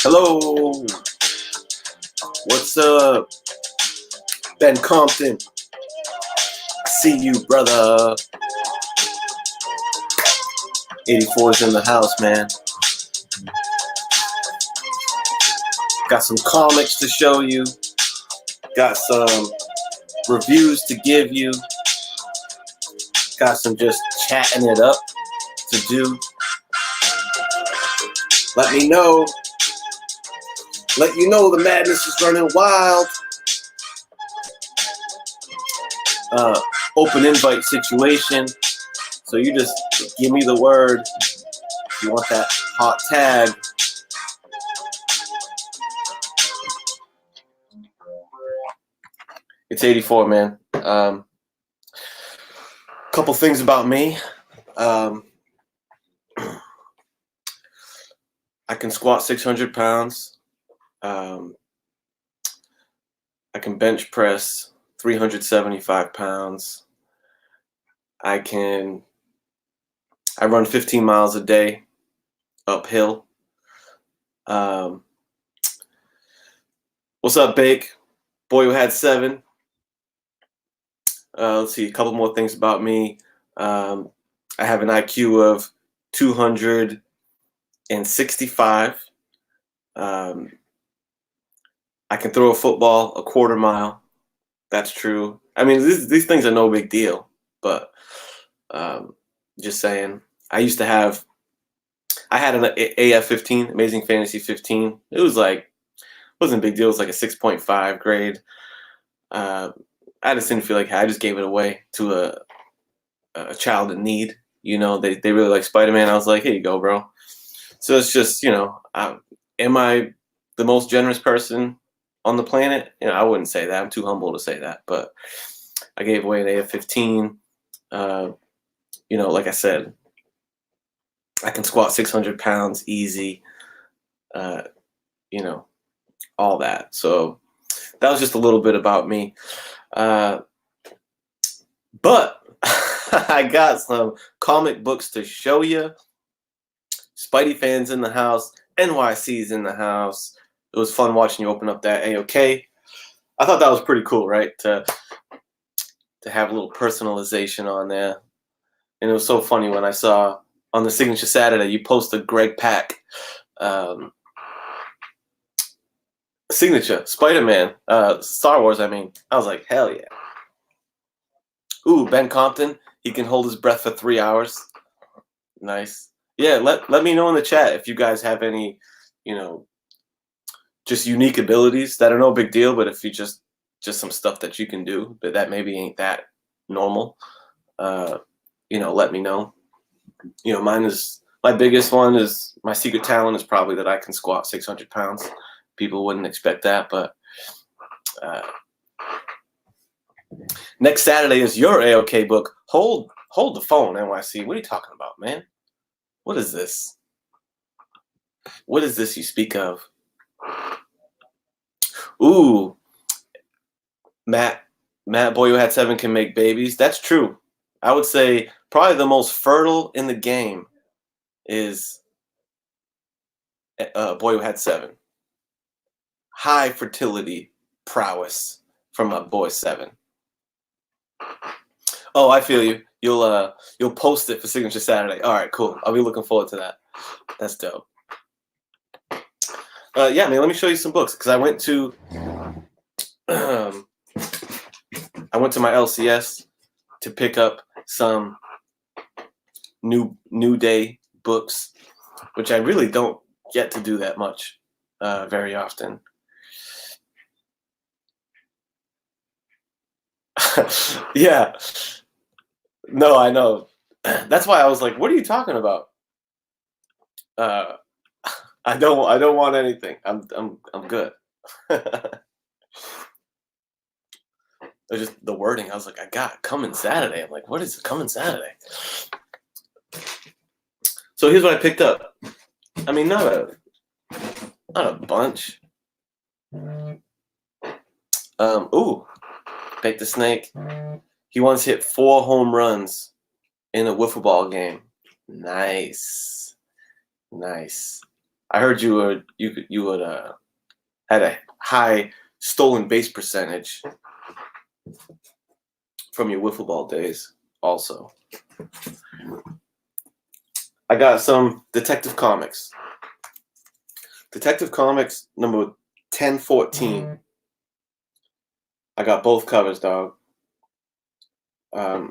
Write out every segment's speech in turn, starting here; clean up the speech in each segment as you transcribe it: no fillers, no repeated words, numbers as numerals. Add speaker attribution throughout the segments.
Speaker 1: Hello, what's up? Ben Compton, I see you, brother. 84's in the house, man. Got some comics to show you. Got some reviews to give you. Got some just chatting it up to do. Let me know. Let you know the madness is running wild. Open invite situation. So you just give me the word. If you want that hot tag. It's 84, man. Couple things about me. I can squat 600 pounds. I can bench press 375 pounds. I run 15 miles a day uphill. What's up, Bake? Boy who had 7. Let's see, a couple more things about me. I have an IQ of 265. I can throw a football a quarter mile. That's true. I mean, these things are no big deal, but just saying. I had an AF15, Amazing Fantasy 15. It wasn't a big deal. It was like a 6.5 grade. I just didn't feel like I just gave it away to a child in need. You know, they really like Spider-Man. I was like, here you go, bro. So it's just, am I the most generous person on the planet? I wouldn't say that. I'm too humble to say that. But I gave away an AF15. Like I said, I can squat 600 pounds easy. All that. So that was just a little bit about me. But I got some comic books to show you. Spidey fans in the house. NYC's in the house. It was fun watching you open up that AOK. I thought that was pretty cool, right? To have a little personalization on there. And it was so funny when I saw on the Signature Saturday, you posted Greg Pak. Signature, Spider-Man, Star Wars, I mean. I was like, hell yeah. Ooh, Ben Compton, he can hold his breath for 3 hours. Nice. Yeah, let me know in the chat if you guys have any, just unique abilities that are no big deal, but if you just some stuff that you can do, but that maybe ain't that normal, let me know. My biggest one is, my secret talent is probably that I can squat 600 pounds. People wouldn't expect that, but next Saturday is your AOK book. Hold the phone, NYC. What are you talking about, man? What is this? What is this you speak of? Ooh, Matt, boy who had 7 can make babies. That's true. I would say probably the most fertile in the game is boy who had 7. High fertility prowess from my boy 7. Oh, I feel you. You'll post it for Signature Saturday. All right, cool. I'll be looking forward to that. That's dope. Yeah, man. Let me show you some books because I went to my LCS to pick up some New Day books, which I really don't get to do that much very often. Yeah. No, I know. That's why I was like, "What are you talking about?" I don't want anything. I'm good. It's just the wording. I was like, I got coming Saturday. I'm like, what is coming Saturday? So here's what I picked up. I mean, not a bunch. Ooh, Bake the Snake. He once hit 4 home runs in a wiffle ball game. Nice. I heard you would had a high stolen base percentage from your wiffle ball days also. I got some Detective Comics. Detective Comics number 1014. I got both covers, dog. I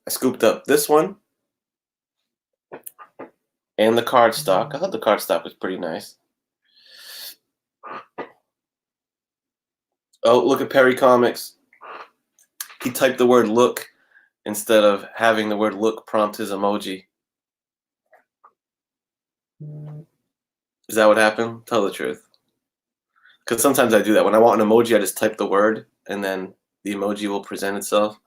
Speaker 1: scooped up this one and the cardstock. I thought the cardstock was pretty nice. Oh, look at Perry Comics. He typed the word look instead of having the word look prompt his emoji. Is that what happened? Tell the truth. Because sometimes I do that. When I want an emoji, I just type the word and then the emoji will present itself.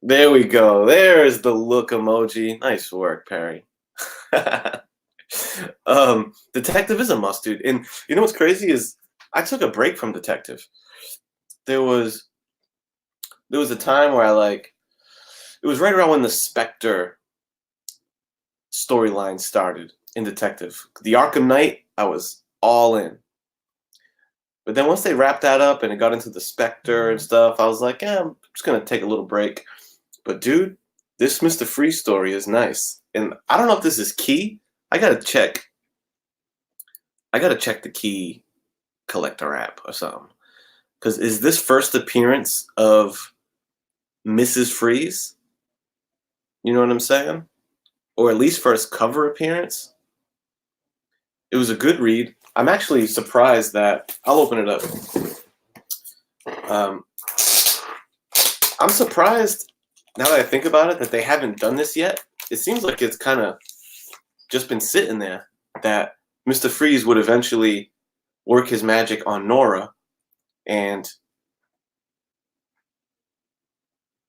Speaker 1: There we go. There's the look emoji. Nice work, Perry. Detective is a must, dude. And you know what's crazy is I took a break from Detective. There was a time where it was right around when the Spectre storyline started in Detective. The Arkham Knight, I was all in. But then once they wrapped that up and it got into the Spectre and stuff, I was like, yeah, I'm just going to take a little break. But dude, this Mr. Freeze story is nice. And I don't know if this is Key. I got to check the Key collector app or something. Because is this first appearance of Mrs. Freeze? You know what I'm saying? Or at least first cover appearance? It was a good read. I'm actually surprised that I'll open it up. I'm surprised now that I think about it that they haven't done this yet. It seems like it's kind of just been sitting there, that Mr. Freeze would eventually work his magic on Nora and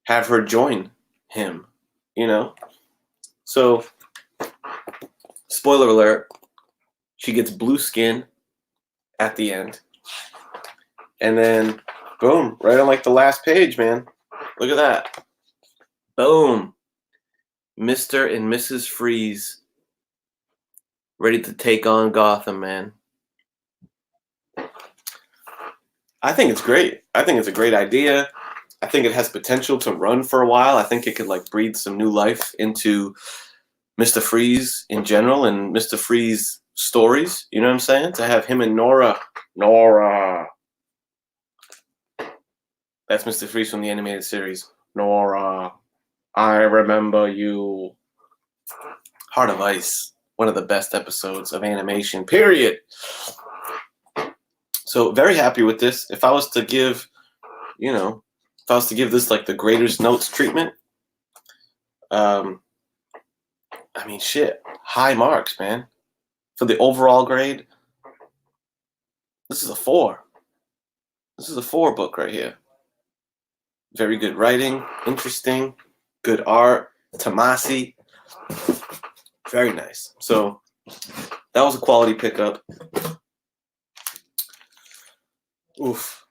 Speaker 1: have her join him, you know? So, spoiler alert, she gets blue skin at the end. And then, boom, right on like the last page, man. Look at that. Boom. Mr. and Mrs. Freeze ready to take on Gotham, man. I think it's great. I think it's a great idea. I think it has potential to run for a while. I think it could like breathe some new life into Mr. Freeze in general and Mr. Freeze stories. You know what I'm saying? To have him and Nora. That's Mr. Freeze from the animated series. Nora, I remember you. Heart of Ice, one of the best episodes of animation, period. So very happy with this. If I was to give, this like the greatest notes treatment, I mean, shit, high marks, man. For the overall grade, this is a 4. This is a 4 book right here. Very good writing, interesting, good art, Tomasi. Very nice. So that was a quality pickup. Oof.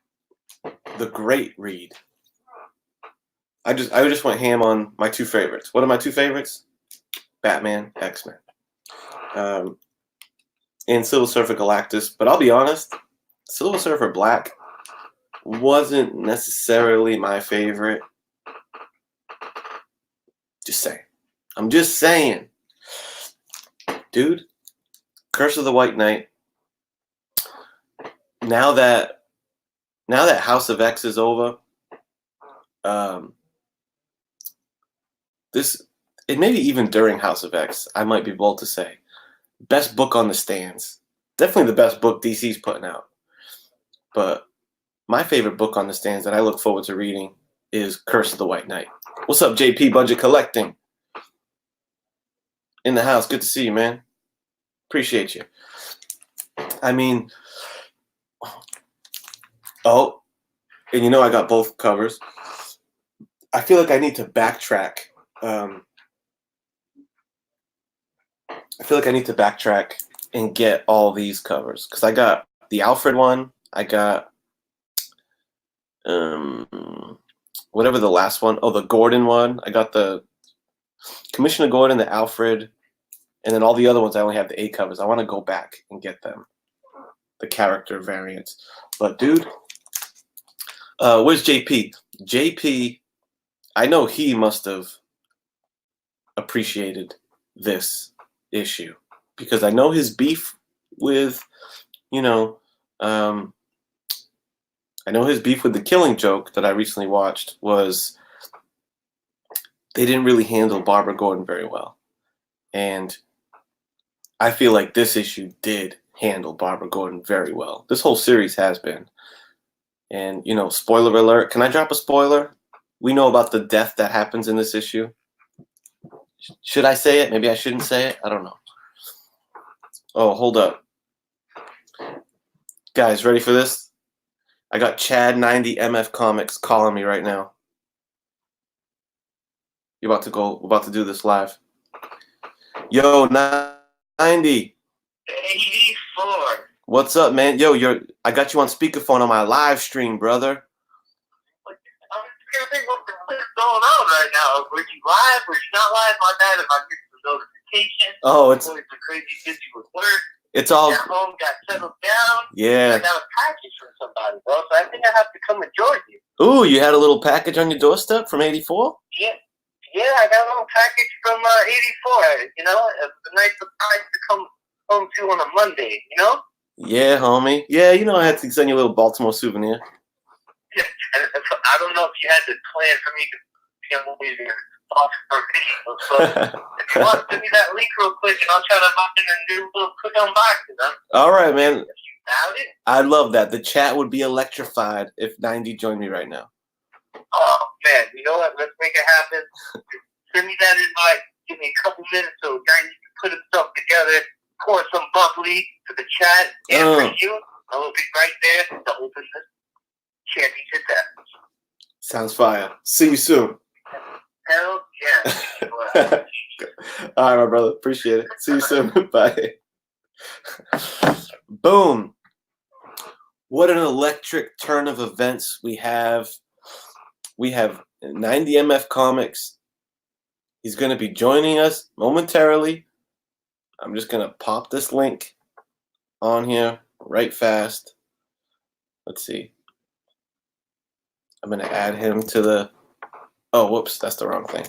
Speaker 1: The great read. I just went ham on my 2 favorites. What are my 2 favorites? Batman, X-Men. And Silver Surfer Galactus. But I'll be honest, Silver Surfer Black wasn't necessarily my favorite. Just saying. I'm just saying. Dude, Curse of the White Knight. Now that House of X is over, it maybe even during House of X, I might be bold to say, best book on the stands. Definitely the best book DC's putting out. But my favorite book on the stands that I look forward to reading is Curse of the White Knight. What's up, JP Budget Collecting? In the house. Good to see you, man. Appreciate you. I mean, oh, and you know I got both covers. I feel like I need to backtrack. And get all these covers because I got the Alfred one. I got whatever the last one. Oh, the Gordon one. I got the Commissioner Gordon, the Alfred, and then all the other ones. I only have the A covers. I want to go back and get them, the character variants. But dude, where's JP? JP, I know he must have appreciated this issue because I know his beef with, I know his beef with The Killing Joke that I recently watched was they didn't really handle Barbara Gordon very well. And I feel like this issue did handle Barbara Gordon very well. This whole series has been. And, spoiler alert. Can I drop a spoiler? We know about the death that happens in this issue. Should I say it? Maybe I shouldn't say it. I don't know. Oh, hold up. Guys, ready for this? I got Chad 90 MF Comics calling me right now. We're about to do this live. Yo, 90.
Speaker 2: 84.
Speaker 1: What's up, man? Yo, I got you on speakerphone on my live stream, brother.
Speaker 2: I'm trying to think what's going on right now. Were you live? Were you not live? My bad if I missed the notification.
Speaker 1: Oh, it's
Speaker 2: crazy busy with work.
Speaker 1: It's all.
Speaker 2: Got home, got settled down.
Speaker 1: Yeah.
Speaker 2: I got a package from somebody, bro. So I think I have to come and join you.
Speaker 1: Ooh, you had a little package on your doorstep from 84?
Speaker 2: Yeah, I got a little package from 84. It's a nice surprise to come home to on a Monday.
Speaker 1: Yeah, homie. Yeah, I had to send you a little Baltimore souvenir.
Speaker 2: Yeah, and I don't know if you had to plan for me to be on your thoughts or videos, but if you want to send me that link real quick, and I'll try to hop in and do a little quick unboxing, huh?
Speaker 1: All right, man.
Speaker 2: If you doubt it.
Speaker 1: I love that. The chat would be electrified if 90 joined me right now.
Speaker 2: Oh, man. You know what? Let's make it happen. Send me that invite. Give me a couple minutes so 90 can put himself together, pour some bubbly for the chat, and for you, I will be right there to open this championship package.
Speaker 1: Sounds fire. See you soon.
Speaker 2: Hell yeah.
Speaker 1: All right, my brother. Appreciate it. See you soon. Bye. Boom. What an electric turn of events we have. We have 90 MF Comics. He's going to be joining us momentarily. I'm just going to pop this link on here right fast. Let's see. I'm going to add him to the... Oh, whoops. That's the wrong thing.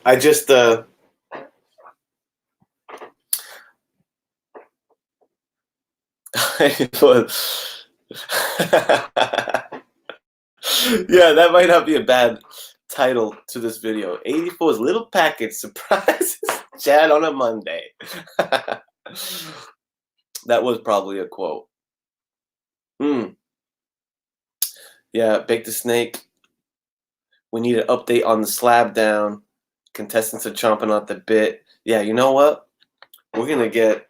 Speaker 1: I just... Yeah, that might not be a bad title to this video. 84's little package surprises Chad on a Monday. That was probably a quote. Yeah, Bake the Snake. We need an update on the slab down. Contestants are chomping at the bit. Yeah, you know what? We're gonna get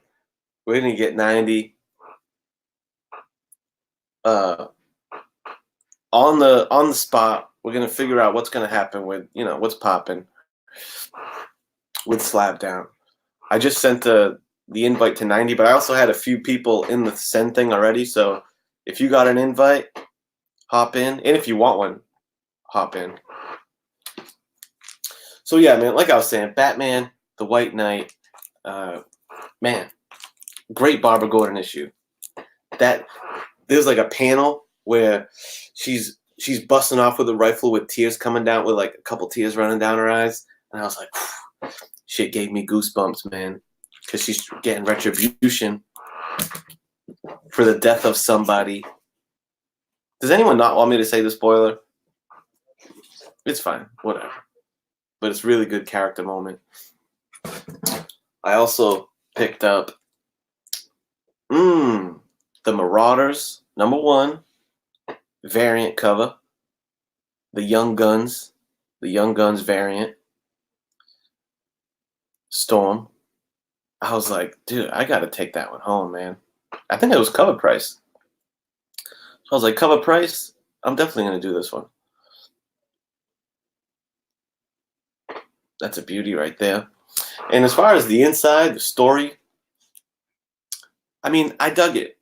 Speaker 1: 90 on the spot. We're gonna figure out what's gonna happen with what's popping with slab down. I just sent the invite to 90, but I also had a few people in the send thing already. So if you got an invite, hop in, and if you want one, hop in. So yeah, man, like I was saying, Batman, the White Knight, man, great Barbara Gordon issue. That there's like a panel where she's busting off with a rifle with tears coming down, with like a couple tears running down her eyes, and I was like, whew, shit gave me goosebumps, man, because she's getting retribution for the death of somebody. Does anyone not want me to say the spoiler? It's fine, whatever. But it's really good character moment. I also picked up the Marauders #1 variant cover. The Young Guns variant. Storm. I was like, dude, I gotta take that one home, man. I think it was cover price. So I was like, cover price? I'm definitely gonna do this one. That's a beauty right there. And as far as the inside, the story, I mean, I dug it.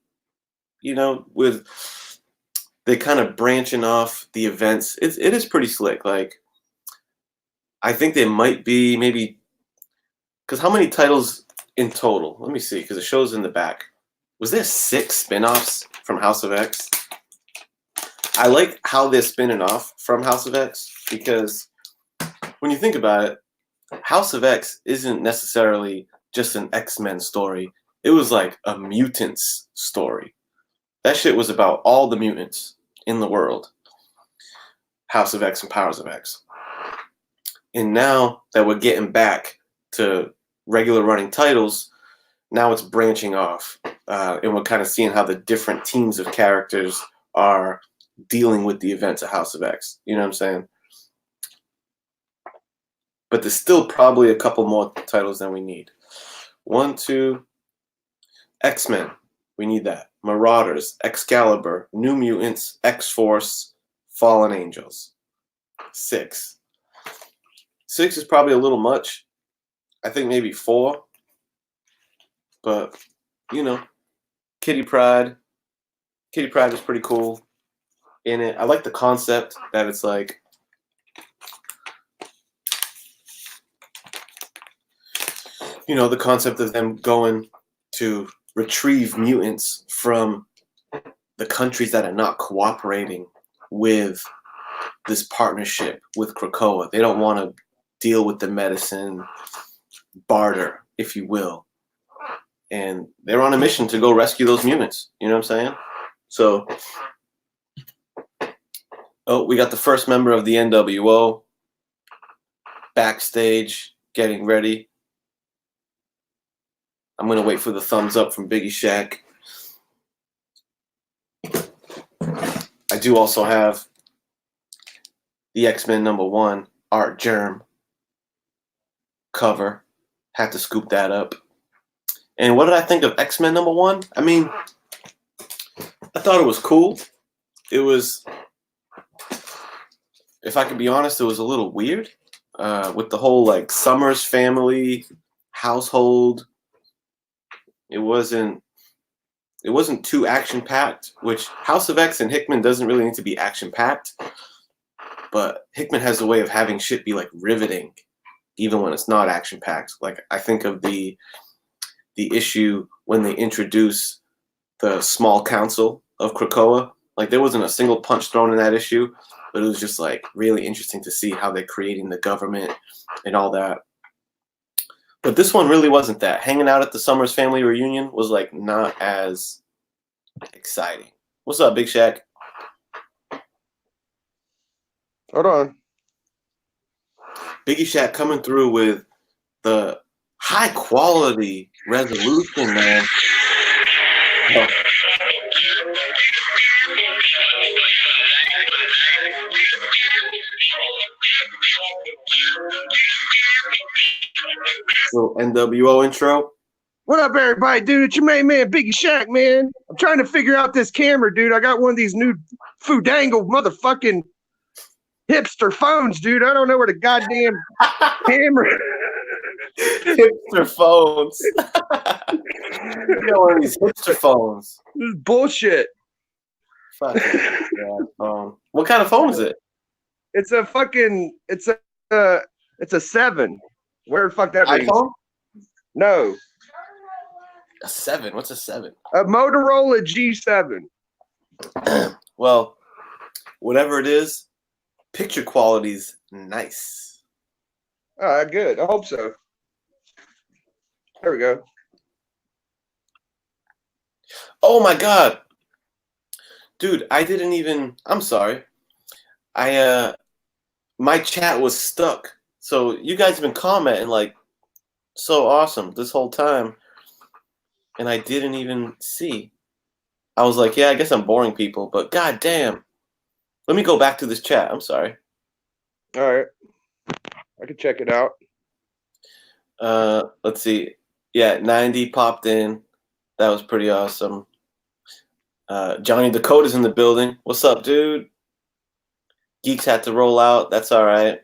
Speaker 1: With they kind of branching off the events, it is pretty slick. Like, I think they might be maybe because how many titles in total? Let me see, because it shows in the back. Was there 6 spin-offs from House of X? I like how they're spinning off from House of X because when you think about it, House of X isn't necessarily just an X-Men story. It was like a mutants story. That shit was about all the mutants in the world. House of X and Powers of X. And now that we're getting back to regular running titles, now it's branching off. And we're kind of seeing how the different teams of characters are dealing with the events of House of X. You know what I'm saying? But there's still probably a couple more titles than we need. 1, 2, X-Men. We need that. Marauders, Excalibur, New Mutants, X-Force, Fallen Angels. 6. 6 is probably a little much. I think maybe 4. But, Kitty Pryde. Kitty Pryde is pretty cool in it. I like the concept that it's like the concept of them going to retrieve mutants from the countries that are not cooperating with this partnership with Krakoa. They don't want to deal with the medicine barter, if you will. And they're on a mission to go rescue those mutants. You know what I'm saying? So, we got the first member of the NWO backstage getting ready. I'm going to wait for the thumbs up from Biggie Shaq. I do also have the X-Men #1 Art Germ cover. Had to scoop that up. And what did I think of X-Men #1? I mean, I thought it was cool. It was, if I could be honest, it was a little weird with the whole like Summers family household. It wasn't too action-packed, which House of X and Hickman doesn't really need to be action-packed. But Hickman has a way of having shit be like riveting, even when it's not action-packed. Like I think of the issue when they introduce the small council of Krakoa. Like there wasn't a single punch thrown in that issue, but it was just like really interesting to see how they're creating the government and all that. But this one really wasn't that. Hanging out at the Summers family reunion was like not as exciting. What's up, Big Shaq?
Speaker 3: Hold on.
Speaker 1: Biggie Shaq coming through with the high quality resolution, man. Oh. Little NWO intro.
Speaker 3: What up, everybody, dude? It's your main man, Biggie Shaq, man. I'm trying to figure out this camera, dude. I got one of these new Fudangle motherfucking hipster phones, dude. I don't know where the goddamn camera.
Speaker 1: Hipster phones. You know, one of these hipster phones.
Speaker 3: This is bullshit.
Speaker 1: Fuck it. Yeah. What kind of phone is it?
Speaker 3: It's a 7. Where the fuck that means?
Speaker 1: iPhone?
Speaker 3: No.
Speaker 1: A 7. What's a 7?
Speaker 3: A Motorola G7.
Speaker 1: Well, whatever it is, picture quality's nice.
Speaker 3: All right, good. I hope so. There we go.
Speaker 1: Oh my god. Dude, I'm sorry. My chat was stuck. So you guys have been commenting like so awesome this whole time. And I didn't even see. I was like, yeah, I guess I'm boring people, but god damn. Let me go back to this chat. I'm sorry.
Speaker 3: All right. I can check it out.
Speaker 1: Let's see. Yeah, 90 popped in. That was pretty awesome. Johnny Dakota's in the building. What's up, dude? Geeks had to roll out. That's all right.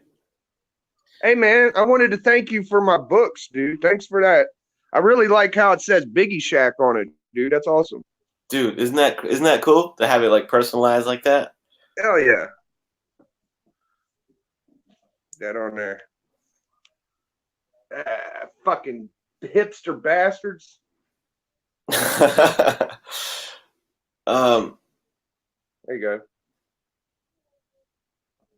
Speaker 3: Hey man, I wanted to thank you for my books, dude. Thanks for that. I really like how it says Biggie Shack on it, dude. That's awesome.
Speaker 1: Dude, isn't that cool to have it like personalized like that?
Speaker 3: Hell yeah. That on there. Fucking hipster bastards.
Speaker 1: um.
Speaker 3: There you go.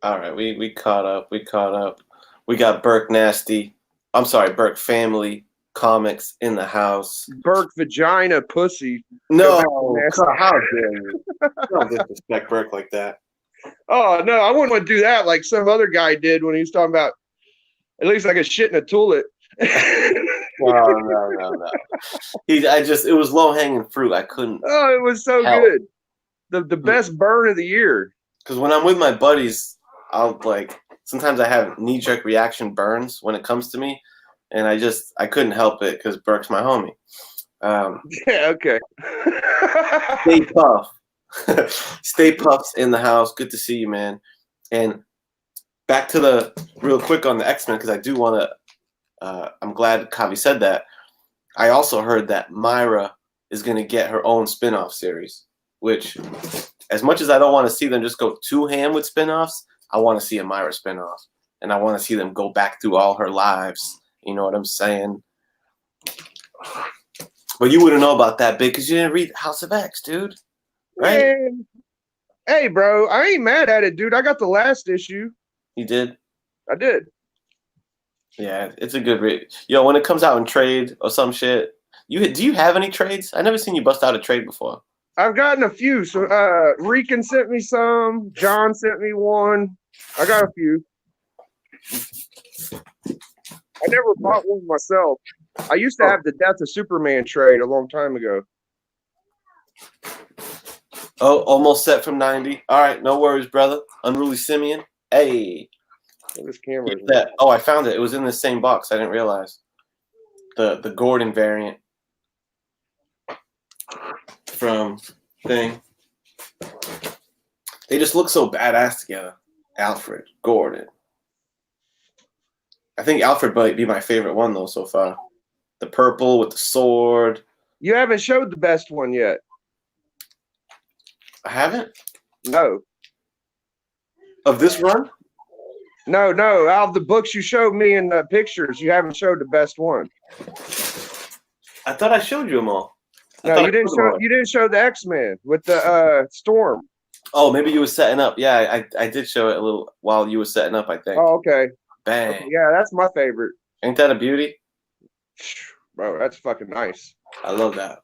Speaker 1: All right, we caught up. We caught up. We got Burke Nasty. I'm sorry, Burke Family Comics in the house.
Speaker 3: Burke Vagina Pussy.
Speaker 1: No,
Speaker 3: Nasty.
Speaker 1: how dare you? Don't disrespect Burke like that.
Speaker 3: Oh no, I wouldn't want to do that like some other guy did when he was talking about at least like a shit in a toilet.
Speaker 1: No. It was low hanging fruit. I couldn't.
Speaker 3: Oh, it was so
Speaker 1: help.
Speaker 3: good. The best burn of the year.
Speaker 1: Because when I'm with my buddies, I'll like sometimes I have knee jerk reaction burns when it comes to me, and I couldn't help it because Burke's my homie.
Speaker 3: Yeah, okay.
Speaker 1: Stay puff. Stay Puffs in the house. Good to see you, man. And back to the real quick on the X-Men because I do want to. I'm glad Kavi said that. I also heard that Myra is going to get her own spin-off series, which, as much as I don't want to see them just go too ham with spin-offs, I want to see a Myra spin-off, and I want to see them go back through all her lives. You know what I'm saying? But you wouldn't know about that, big, because you didn't read House of X, dude. Right?
Speaker 3: Man. Hey, bro, I ain't mad at it, dude. I got the last issue.
Speaker 1: You did?
Speaker 3: I did.
Speaker 1: Yeah, it's a good read. Yo, when it comes out in trade or some shit, do you have any trades? I never seen you bust out a trade before.
Speaker 3: I've gotten a few. So Rican sent me some. John sent me one. I got a few. I never bought one myself. I used to have the Death of Superman trade a long time ago.
Speaker 1: Oh, almost set from 90. All right, no worries, brother. Unruly Simeon. Hey.
Speaker 3: This camera.
Speaker 1: Oh, I found it. It was in the same box. I didn't realize. The Gordon variant from thing. They just look so badass together. Alfred, Gordon. I think Alfred might be my favorite one though so far. The purple with the sword.
Speaker 3: You haven't showed the best one yet.
Speaker 1: I haven't?
Speaker 3: No.
Speaker 1: Of this run?
Speaker 3: No. Out of the books you showed me in the pictures, you haven't showed the best one.
Speaker 1: I thought I showed you them all.
Speaker 3: No, you didn't show. You didn't show the X-Men with the Storm.
Speaker 1: Oh, maybe you were setting up. Yeah, I did show it a little while you were setting up, I think.
Speaker 3: Oh, okay.
Speaker 1: Bang.
Speaker 3: Okay, yeah, that's my favorite.
Speaker 1: Ain't that a beauty?
Speaker 3: Bro, that's fucking nice.
Speaker 1: I love that.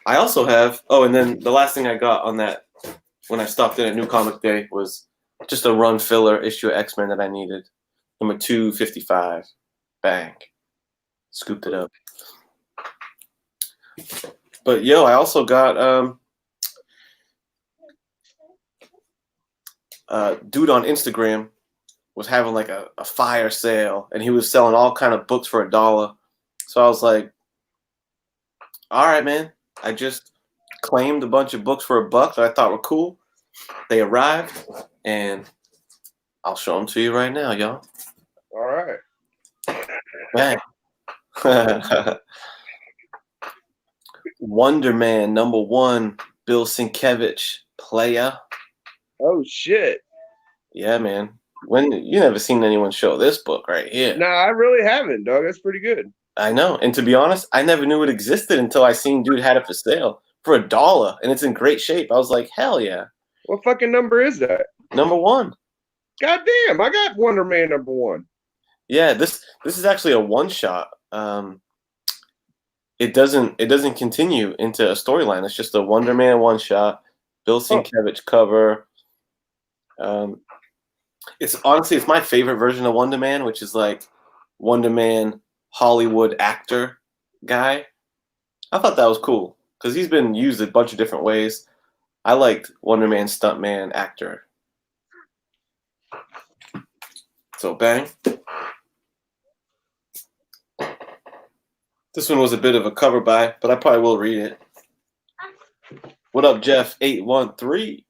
Speaker 1: I also have. Oh, and then the last thing I got on that when I stopped in at New Comic Day was just a run filler issue of X-Men that I needed. Number 255. Bang. Scooped it up. But yo, I also got dude on Instagram was having like a fire sale and he was selling all kind of books for $1. So I was like, all right, man. I just claimed a bunch of books for $1 that I thought were cool. They arrived and I'll show them to you right now, y'all.
Speaker 3: All right.
Speaker 1: Man. Wonder Man #1, Bill Sienkiewicz, playa.
Speaker 3: Oh shit.
Speaker 1: Yeah, man. When you never seen anyone show this book right here.
Speaker 3: No, I really haven't, dog. That's pretty good.
Speaker 1: I know. And to be honest, I never knew it existed until I seen dude had it for sale for $1 and it's in great shape. I was like, hell yeah.
Speaker 3: What fucking number is that?
Speaker 1: #1.
Speaker 3: God damn, I got Wonder Man #1.
Speaker 1: Yeah, this is actually a one shot. It doesn't continue into a storyline. It's just a Wonder Man one shot. Bill Sienkiewicz cover. It's my favorite version of Wonder Man, which is like Wonder Man Hollywood actor guy. I thought that was cool because he's been used a bunch of different ways. I liked Wonder Man stuntman actor. So bang. This one was a bit of a cover buy, but I probably will read it. What up, Jeff813?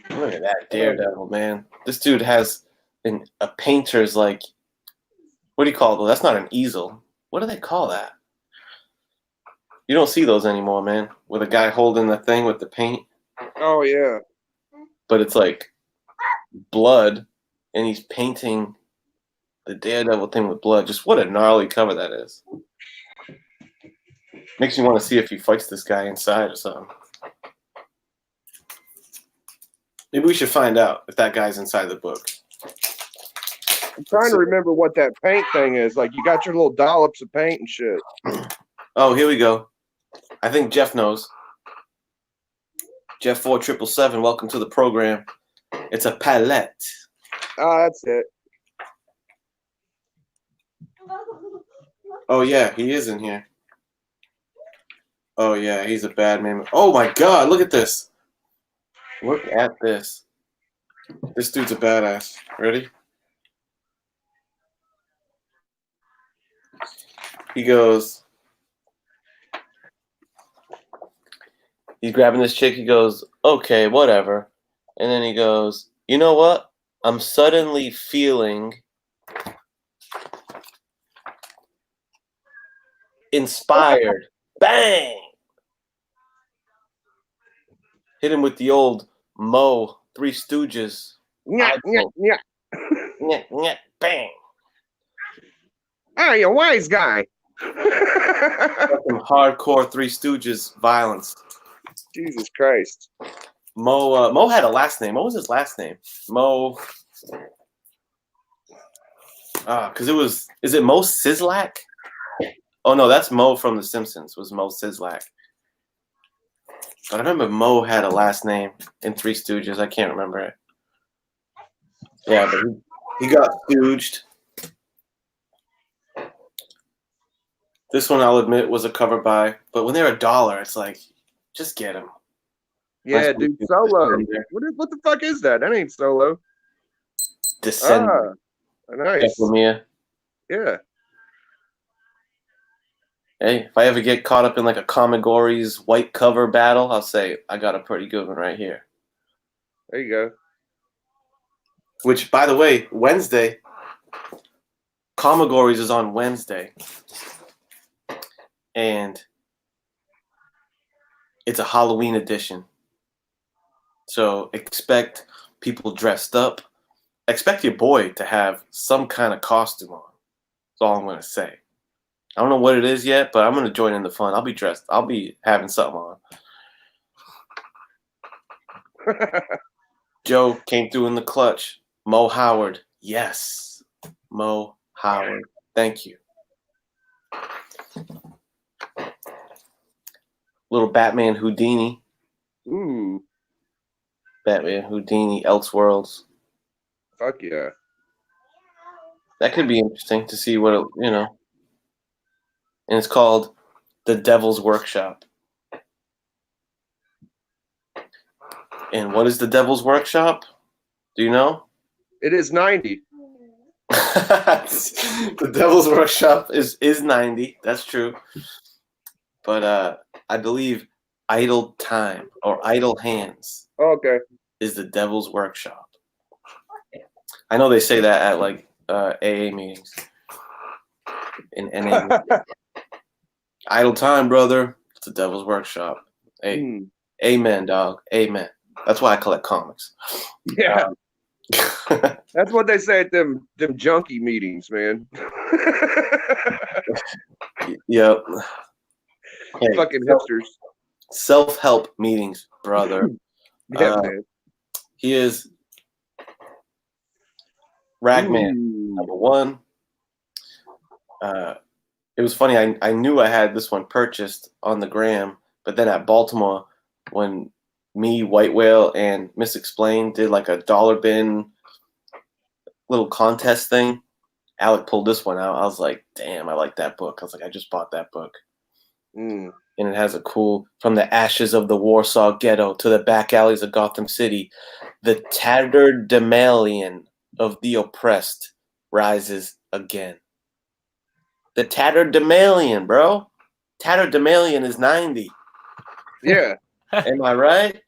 Speaker 1: Look at that Daredevil, man. This dude has a painter's like, what do you call it? That's not an easel. What do they call that? You don't see those anymore, man. With a guy holding the thing with the paint,
Speaker 3: Oh yeah.
Speaker 1: but it's like blood, and he's painting the Daredevil thing with blood. Just what a gnarly cover that is. Makes me want to see if he fights this guy inside or something. Maybe we should find out if that guy's inside the book.
Speaker 3: I'm trying to remember what that paint thing is. Like you got your little dollops of paint and shit.
Speaker 1: Oh, here we go. I think Jeff knows. Jeff 4777, welcome to the program. It's a palette.
Speaker 3: Ah, that's it.
Speaker 1: Oh yeah, he is in here. Oh yeah, he's a bad man. Oh my God, look at this. Look at this. This dude's a badass. Ready? He goes. He's grabbing this chick. He goes, okay, whatever. And then he goes, you know what? I'm suddenly feeling inspired. Bang! Hit him with the old Mo, Three Stooges.
Speaker 3: Yeah, yeah, yeah.
Speaker 1: Nyeh, nyeh, bang!
Speaker 3: Hey, a wise guy.
Speaker 1: Some hardcore Three Stooges violence.
Speaker 3: Jesus Christ.
Speaker 1: Mo had a last name. What was his last name? Mo. Because is it Mo Sizlak? Oh no, that's Mo from The Simpsons. Was Mo Sizlak? But I remember Mo had a last name in Three Stooges. I can't remember it. Yeah, but he got stooged. This one, I'll admit, was a cover buy. But when they're $1, it's like, just get them.
Speaker 3: Yeah, dude, Solo. What the fuck is that? That ain't Solo.
Speaker 1: Descendant.
Speaker 3: Nice.
Speaker 1: Epimia.
Speaker 3: Yeah.
Speaker 1: Hey, if I ever get caught up in like a Comigori's white cover battle, I'll say I got a pretty good one right here.
Speaker 3: There you go.
Speaker 1: Which, by the way, Wednesday, Comigori's is on Wednesday. And it's a Halloween edition. So expect people dressed up. Expect your boy to have some kind of costume on. That's all I'm going to say. I don't know what it is yet, but I'm going to join in the fun. I'll be dressed. I'll be having something on. Joe came through in the clutch. Mo Howard. Yes. Mo Howard. Thank you. Little Batman Houdini.
Speaker 3: Ooh.
Speaker 1: Batman Houdini, Elseworlds.
Speaker 3: Fuck yeah.
Speaker 1: That could be interesting to see what, And it's called The Devil's Workshop. And what is The Devil's Workshop? Do you know?
Speaker 3: It is 90.
Speaker 1: The Devil's Workshop is 90. That's true. But I believe Idle Time or Idle Hands
Speaker 3: Okay.
Speaker 1: is The Devil's Workshop. I know they say that at like AA meetings. In NA. Idle Time, brother. It's The Devil's Workshop. Hey, amen, dog. Amen. That's why I collect comics.
Speaker 3: Yeah. That's what they say at them junkie meetings, man.
Speaker 1: Yep. Hey,
Speaker 3: fucking hipsters.
Speaker 1: Self-help meetings, brother.
Speaker 3: Yeah, man.
Speaker 1: He is Ragman, number one. It was funny. I knew I had this one purchased on the gram, but then at Baltimore, when me, White Whale, and Miss Explain did like a dollar bin little contest thing, Alec pulled this one out. I was like, damn, I like that book. I was like, I just bought that book. And it has a cool, from the ashes of the Warsaw Ghetto to the back alleys of Gotham City, the tatterdemalion of the oppressed rises again. The tatterdemalion, bro. Tatterdemalion is 90.
Speaker 3: Yeah.
Speaker 1: Am I right?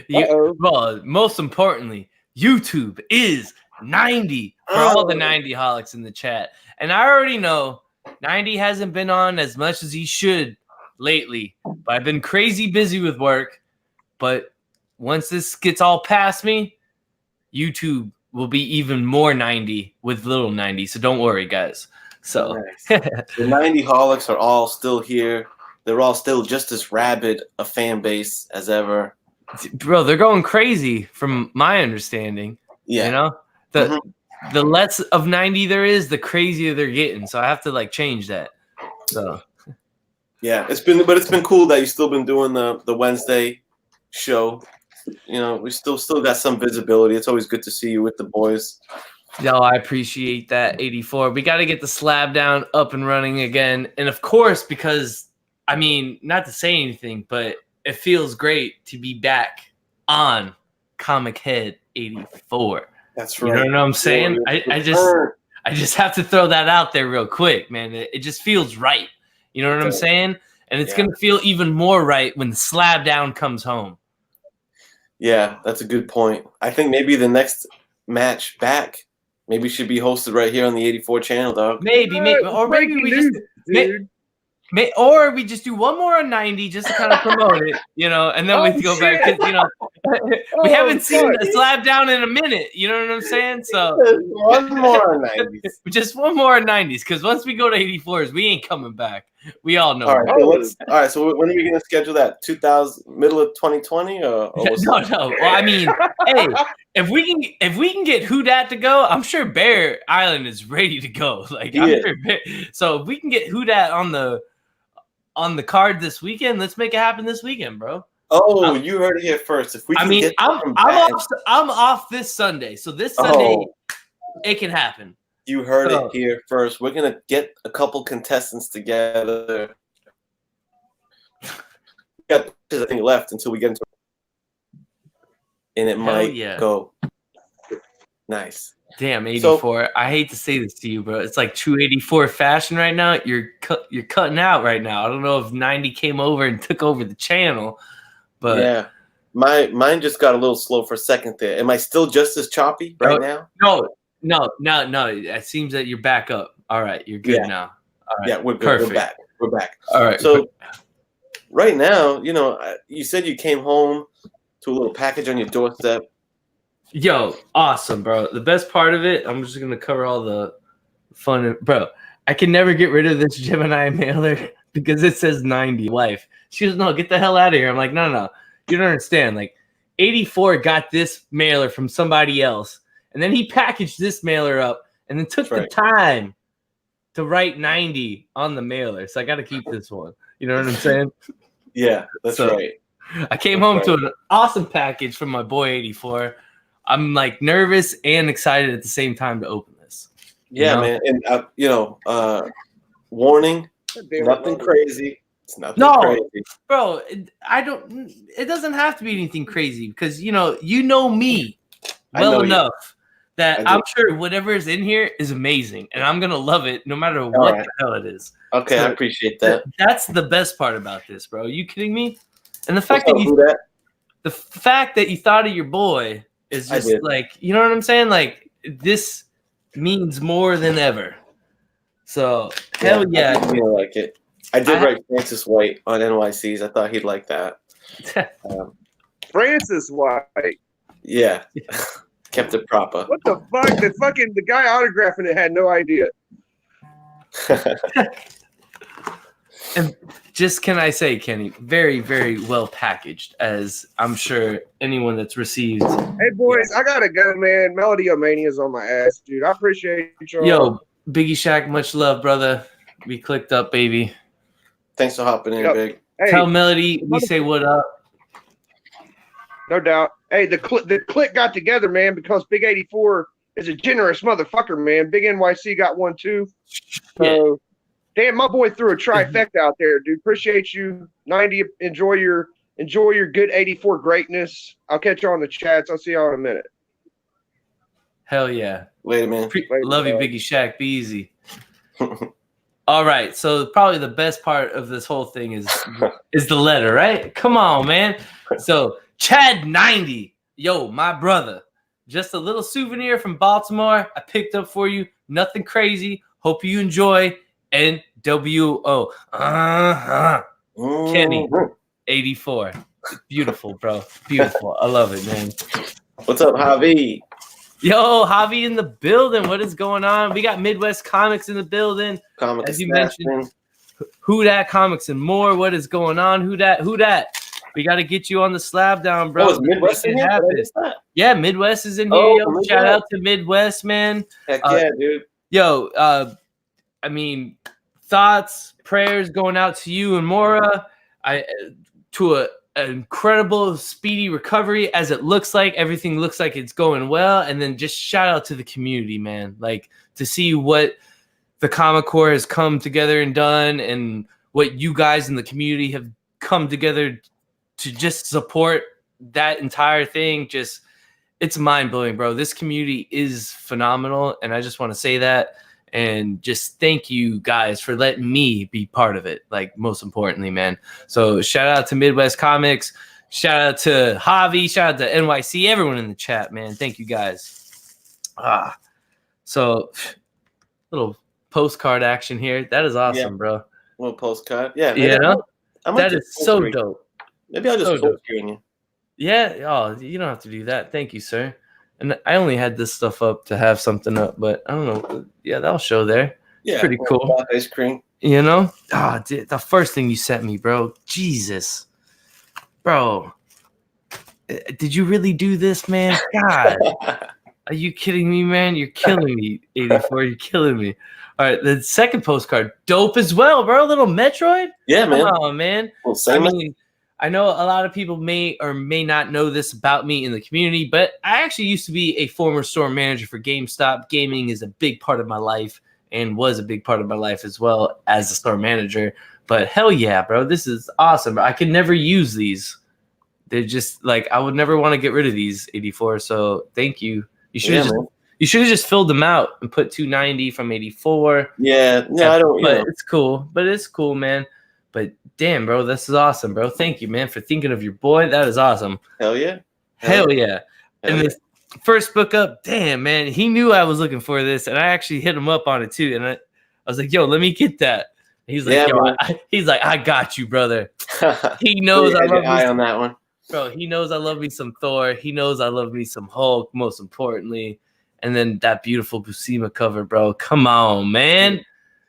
Speaker 4: Well, most importantly, YouTube is 90 for all the 90 holics in the chat. And I already know 90 hasn't been on as much as he should lately, but I've been crazy busy with work. But once this gets all past me, YouTube will be even more 90 with little 90. So don't worry, guys. So
Speaker 1: the 90 holics are all still here. They're all still just as rabid a fan base as ever.
Speaker 4: Bro, they're going crazy from my understanding.
Speaker 1: Yeah.
Speaker 4: You know? The less of 90 there is, the crazier they're getting. So I have to like change that. So
Speaker 1: yeah, it's been cool that you've still been doing the Wednesday show. You know, we still got some visibility. It's always good to see you with the boys.
Speaker 4: Yo, I appreciate that, 84. We got to get the slab down up and running again. And of course, because I mean, not to say anything, but it feels great to be back on Comic Head 84.
Speaker 1: That's right.
Speaker 4: You know what I'm saying? I just have to throw that out there real quick, man. It just feels right. You know what I'm saying? And it's gonna feel even more right when the slab down comes home.
Speaker 1: Yeah, that's a good point. I think maybe the next match back maybe should be hosted right here on the 84 channel, dog.
Speaker 4: Maybe or maybe we just or we just do one more on 90 just to kind of promote it, you know, and then we go back because, you know, we haven't seen a slab down in a minute. You know what I'm saying? So
Speaker 1: one more on 90s.
Speaker 4: Just one more on 90s because once we go to 84s, we ain't coming back. We all know.
Speaker 1: All right, so when are we going to schedule that? Middle of 2020 or
Speaker 4: no. Well, I mean, hey, if we can get Who Dat to go, I'm sure Bear Island is ready to go. Like, I'm sure so if we can get Who Dat on the card this weekend, let's make it happen this weekend, bro.
Speaker 1: Oh, you heard it here first. If we can get
Speaker 4: I'm off this Sunday, so this Sunday it can happen.
Speaker 1: You heard it here first. We're gonna get a couple contestants together. We got I think left until we get into and it might go nice.
Speaker 4: Damn, 84. So, I hate to say this to you, bro. It's like true 84 fashion right now. You're cutting out right now. I don't know if 90 came over and took over the channel, but
Speaker 1: yeah, mine just got a little slow for a second there. Am I still just as choppy right now?
Speaker 4: No. It seems that you're back up. All right, you're good now. All right.
Speaker 1: Yeah, we're good.
Speaker 4: Perfect.
Speaker 1: We're back.
Speaker 4: All right.
Speaker 1: So right now, you know, you said you came home to a little package on your doorstep.
Speaker 4: Yo, awesome, bro. The best part of it, I'm just going to cover all the fun. Bro, I can never get rid of this Gemini mailer because it says 90 wife. She goes, no, get the hell out of here. I'm like, no. You don't understand. Like, 84 got this mailer from somebody else. And then he packaged this mailer up and then took the time to write 90 on the mailer. So I got to keep this one. You know what I'm saying?
Speaker 1: Yeah, that's right.
Speaker 4: I came home to an awesome package from my boy 84. I'm like nervous and excited at the same time to open this.
Speaker 1: Yeah, man. And, warning, nothing crazy. It's nothing crazy.
Speaker 4: Bro, it doesn't have to be anything crazy because, you know me well enough that I'm sure whatever is in here is amazing and I'm going to love it no matter what the hell it is.
Speaker 1: Okay, so I appreciate that.
Speaker 4: That's the best part about this, bro. Are you kidding me? And the fact the fact that you thought of your boy is just like, you know what I'm saying? Like, this means more than ever. So, hell yeah.
Speaker 1: I feel like it. I did write Francis White on NYCs. I thought he'd like that.
Speaker 3: Francis White.
Speaker 1: Yeah. Kept it proper.
Speaker 3: What the fuck? The guy autographing it had no idea.
Speaker 4: And just can I say, Kenny, very, very well packaged, as I'm sure anyone that's received.
Speaker 3: Hey, boys, I gotta go, man. Melody Omania's on my ass, dude. I appreciate you.
Speaker 4: Yo, Biggie Shaq, much love, brother. We clicked up, baby.
Speaker 1: Thanks for hopping in, Big.
Speaker 3: Hey,
Speaker 4: tell Melody we say what up.
Speaker 3: No doubt. Hey, the clique got together, man, because Big 84 is a generous motherfucker, man. Big NYC got one too. So, damn, my boy threw a trifecta out there, dude. Appreciate you, 90. Enjoy your good 84 greatness. I'll catch you on the chats. I'll see y'all in a minute.
Speaker 4: Hell yeah.
Speaker 1: Later, man.
Speaker 4: Love you, Biggie Shaq. Be easy. All right, so probably the best part of this whole thing is the letter, right? Come on, man. So Chad 90, yo, my brother. Just a little souvenir from Baltimore. I picked up for you. Nothing crazy. Hope you enjoy. NWO. Kenny, 84. Beautiful, bro. Beautiful. I love it, man.
Speaker 1: What's up, Javi?
Speaker 4: Yo, Javi in the building. What is going on? We got Midwest Comics in the building.
Speaker 1: Comic
Speaker 4: As you
Speaker 1: assassin.
Speaker 4: mentioned, Who Dat Comics and more. What is going on? Who Dat? Who Dat? We got to get you on the slab down, bro.
Speaker 1: Oh, is Midwest in
Speaker 4: Make it
Speaker 1: here? Did I
Speaker 4: happen.
Speaker 1: miss that?
Speaker 4: Yeah, Midwest is in here.
Speaker 1: Oh,
Speaker 4: Yo.
Speaker 1: Midwest.
Speaker 4: Shout out to Midwest, man.
Speaker 1: Heck yeah, dude.
Speaker 4: Yo, I mean, thoughts, prayers going out to you and Mora. To an incredible, speedy recovery. As it looks like everything looks like it's going well, and then just shout out to the community, man. Like to see what the Comic Corps has come together and done, and what you guys in the community have come together to just support that entire thing. Just it's mind-blowing, bro. This community is phenomenal, and I just want to say that. And just thank you guys for letting me be part of it. Like most importantly, man. So shout out to Midwest Comics. Shout out to Javi. Shout out to NYC. Everyone in the chat, man. Thank you guys. So little postcard action here. That is awesome, bro.
Speaker 1: Little postcard. Yeah.
Speaker 4: You know,
Speaker 1: I might
Speaker 4: that
Speaker 1: just
Speaker 4: is so
Speaker 1: post
Speaker 4: dope.
Speaker 1: Maybe I'll just
Speaker 4: So
Speaker 1: post
Speaker 4: dope.
Speaker 1: screen you.
Speaker 4: Yeah. Oh, you don't have to do that. Thank you, sir. And I only had this stuff up to have something up, but I don't know. Yeah, that'll show there.
Speaker 1: Yeah.
Speaker 4: Pretty cool.
Speaker 1: Ice cream.
Speaker 4: You know? Dude, the first thing you sent me, bro. Jesus. Bro. Did you really do this, man? God. Are you kidding me, man? You're killing me, 84. You're killing me. All right, the second postcard. Dope as well, bro. Little Metroid?
Speaker 1: Yeah, man.
Speaker 4: Come on, man.
Speaker 1: Well,
Speaker 4: I
Speaker 1: same
Speaker 4: mean, I know a lot of people may or may not know this about me in the community, but I actually used to be a former store manager for GameStop. Gaming is a big part of my life and was a big part of my life as well as a store manager. But hell yeah, bro, this is awesome. I could never use these. They're just like, I would never want to get rid of these 84. So thank you. You should have just filled them out and put 290 from 84.
Speaker 1: Yeah, no, I don't.
Speaker 4: But it's cool. But it's cool, man. But damn, bro, this is awesome, bro. Thank you, man, for thinking of your boy. That is awesome.
Speaker 1: Hell yeah.
Speaker 4: Hell yeah.
Speaker 1: Hell
Speaker 4: And
Speaker 1: yeah.
Speaker 4: this first book up, damn, man, he knew I was looking for this, and I actually hit him up on it too. And I was like, yo, let me get that. He's like,
Speaker 1: Yeah,
Speaker 4: yo,
Speaker 1: bro.
Speaker 4: he's like, I got you, brother. He knows I
Speaker 1: Had your
Speaker 4: love
Speaker 1: eye
Speaker 4: me,
Speaker 1: on that one.
Speaker 4: bro. He knows I love me some Thor. He knows I love me some Hulk, most importantly. And then that beautiful Buscema cover, bro. Come on, man.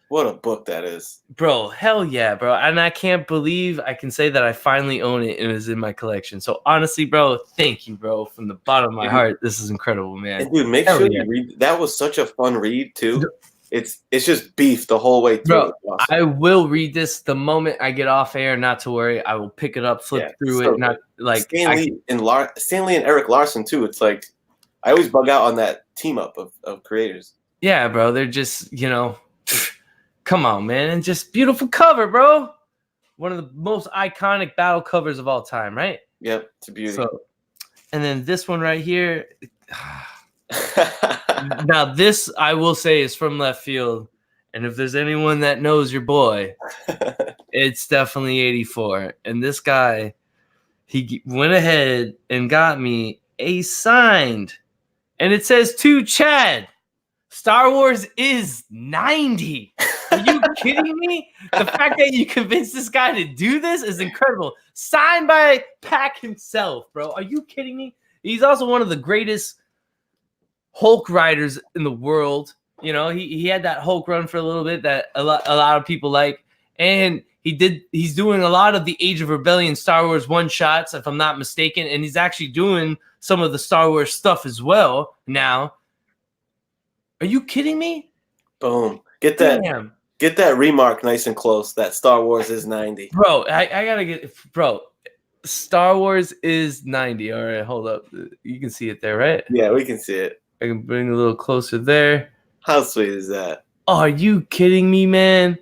Speaker 1: What a book that is.
Speaker 4: Bro, hell yeah, bro. And I can't believe I can say that I finally own it and it is in my collection. So honestly, bro, thank you, bro. From the bottom of my heart, this is incredible, man.
Speaker 1: And dude, make
Speaker 4: Hell
Speaker 1: sure
Speaker 4: yeah.
Speaker 1: you read. That was such a fun read too. It's just beef the whole way through.
Speaker 4: Bro,
Speaker 1: It's awesome.
Speaker 4: I will read this the moment I get off air. Not to worry, I will pick it up, flip through
Speaker 1: so
Speaker 4: it. Not like
Speaker 1: Stanley and Eric Larson too. It's like I always bug out on that team up of creators.
Speaker 4: yeah, bro. They're just come on, man, and just beautiful cover, bro. One of the most iconic battle covers of all time, right?
Speaker 1: Yep, it's a beauty.
Speaker 4: So, and then this one right here. Now, this I will say is from left field, and if there's anyone that knows your boy, it's definitely 84. And this guy, he went ahead and got me a signed, and it says to Chad, Star Wars is 90. Are you kidding me? The fact that you convinced this guy to do this is incredible. Signed by Pack himself, bro. Are you kidding me? He's also one of the greatest Hulk riders in the world. You know, he had that Hulk run for a little bit that a lot of people like. And he's doing a lot of the Age of Rebellion Star Wars one-shots, if I'm not mistaken. And he's actually doing some of the Star Wars stuff as well now. Are you kidding me?
Speaker 1: Boom. Get that.
Speaker 4: Damn.
Speaker 1: Get that remark nice and close. That Star Wars is 90.
Speaker 4: Bro, I gotta get, bro. Star Wars is 90. All right, hold up. You can see it there, right?
Speaker 1: Yeah, we can see it.
Speaker 4: I can bring a little closer there.
Speaker 1: How sweet is that?
Speaker 4: Oh, are you kidding me, man?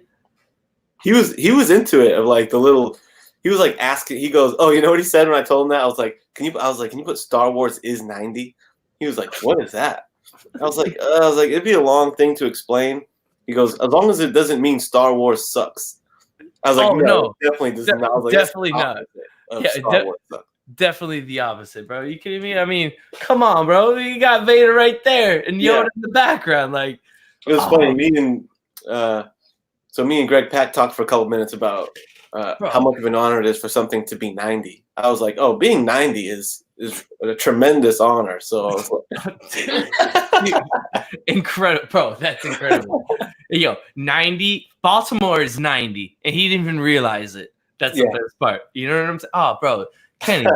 Speaker 1: He was into it. Of like the little. He was like asking. He goes, "Oh, you know what he said when I told him that?" I was like, "Can you put Star Wars is 90?" He was like, "What is that?" I was like, it'd be a long thing to explain. He goes, "As long as it doesn't mean Star Wars sucks." I was like,
Speaker 4: Oh, no.
Speaker 1: it definitely does not. I was like,
Speaker 4: Definitely not.
Speaker 1: Of
Speaker 4: Yeah,
Speaker 1: Star Wars sucks.
Speaker 4: definitely the opposite, bro. You kidding me? I mean, come on, bro. You got Vader right there and Yoda in the background. Like,
Speaker 1: it was funny. Me and Greg Pack talked for a couple minutes about how much of an honor it is for something to be 90. I was like, oh, being 90 is a tremendous honor. So I was like,
Speaker 4: incredible, bro. That's incredible. Yo, 90. Baltimore is 90, and he didn't even realize it. That's the best part. You know what I'm saying? Oh, bro, Kenny,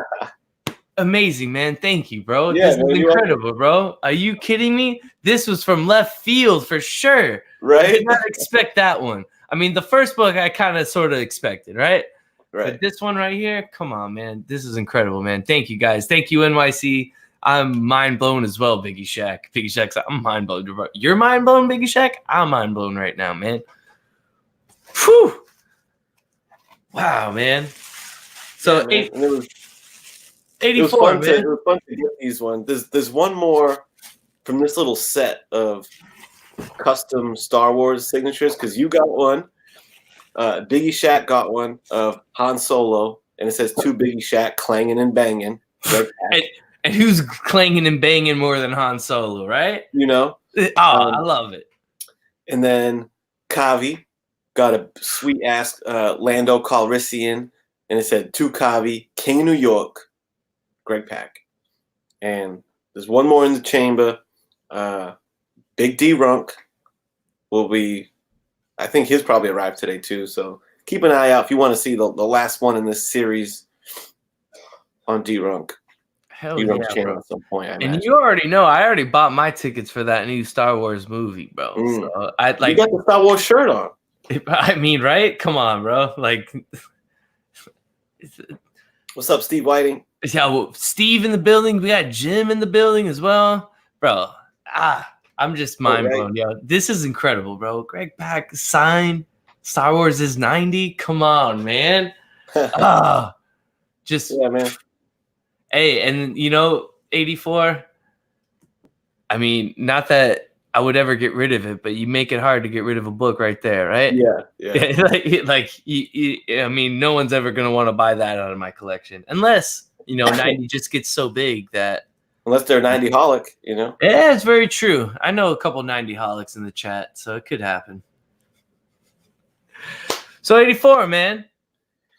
Speaker 4: amazing, man. Thank you, bro.
Speaker 1: Yeah,
Speaker 4: this is incredible, bro. Are you kidding me? This was from left field for sure.
Speaker 1: Right?
Speaker 4: I did not expect that one. I mean, the first book I kind of sort of expected, right?
Speaker 1: Right.
Speaker 4: But this one right here, come on, man. This is incredible, man. Thank you, guys. Thank you, NYC. I'm mind blown as well, Biggie Shack. Biggie Shack's like, I'm mind blown. You're mind blown, Biggie Shack? I'm mind blown right now, man. Whew. Wow, man. So
Speaker 1: yeah, man. It was
Speaker 4: 84, man.
Speaker 1: It was fun to get these ones. There's one more from this little set of custom Star Wars signatures, because you got one. Biggie Shack got one of Han Solo, and it says to Biggie Shack clanging and banging.
Speaker 4: And who's clanging and banging more than Han Solo, right?
Speaker 1: You know?
Speaker 4: I love it.
Speaker 1: And then Kavi got a sweet ass Lando Calrissian, and it said to Kavi, King of New York, Greg Pack. And there's one more in the chamber. Big D Runk will be, I think his probably arrived today too. So keep an eye out if you want to see the last one in this series on D Runk.
Speaker 4: Hell
Speaker 1: D Runk's
Speaker 4: yeah,
Speaker 1: channel
Speaker 4: bro.
Speaker 1: at some point.
Speaker 4: And you already know, I already bought my tickets for that new Star Wars movie, bro. So I like.
Speaker 1: You got the Star Wars shirt on.
Speaker 4: I mean, right? Come on, bro. Like,
Speaker 1: What's up, Steve Whiting?
Speaker 4: yeah, well, Steve in the building. We got Jim in the building as well, bro. I'm just mind blown, yo. This is incredible, bro. Greg Pack signed. Star Wars is 90. Come on, man. Just
Speaker 1: yeah, man.
Speaker 4: Hey, and you know, 84. I mean, not that I would ever get rid of it, but you make it hard to get rid of a book right there, right?
Speaker 1: Yeah.
Speaker 4: I mean, no one's ever gonna want to buy that out of my collection, unless 90 just gets so big that.
Speaker 1: Unless they're 90-holic, you know?
Speaker 4: Yeah, it's very true. I know a couple 90-holics in the chat, so it could happen. So 84, man.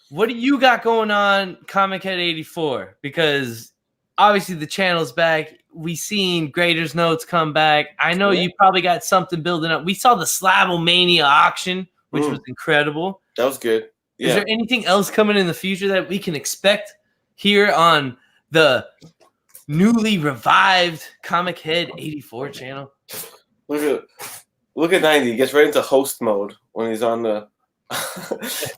Speaker 4: What do you got going on, Comic Head 84? Because obviously the channel's back. We seen Grader's Notes come back. I know you probably got something building up. We saw the Slabomania auction, which was incredible.
Speaker 1: That was good. Yeah.
Speaker 4: Is there anything else coming in the future that we can expect here on the newly revived Comic Head 84 channel?
Speaker 1: Look at 90. He gets right into host mode when he's on the.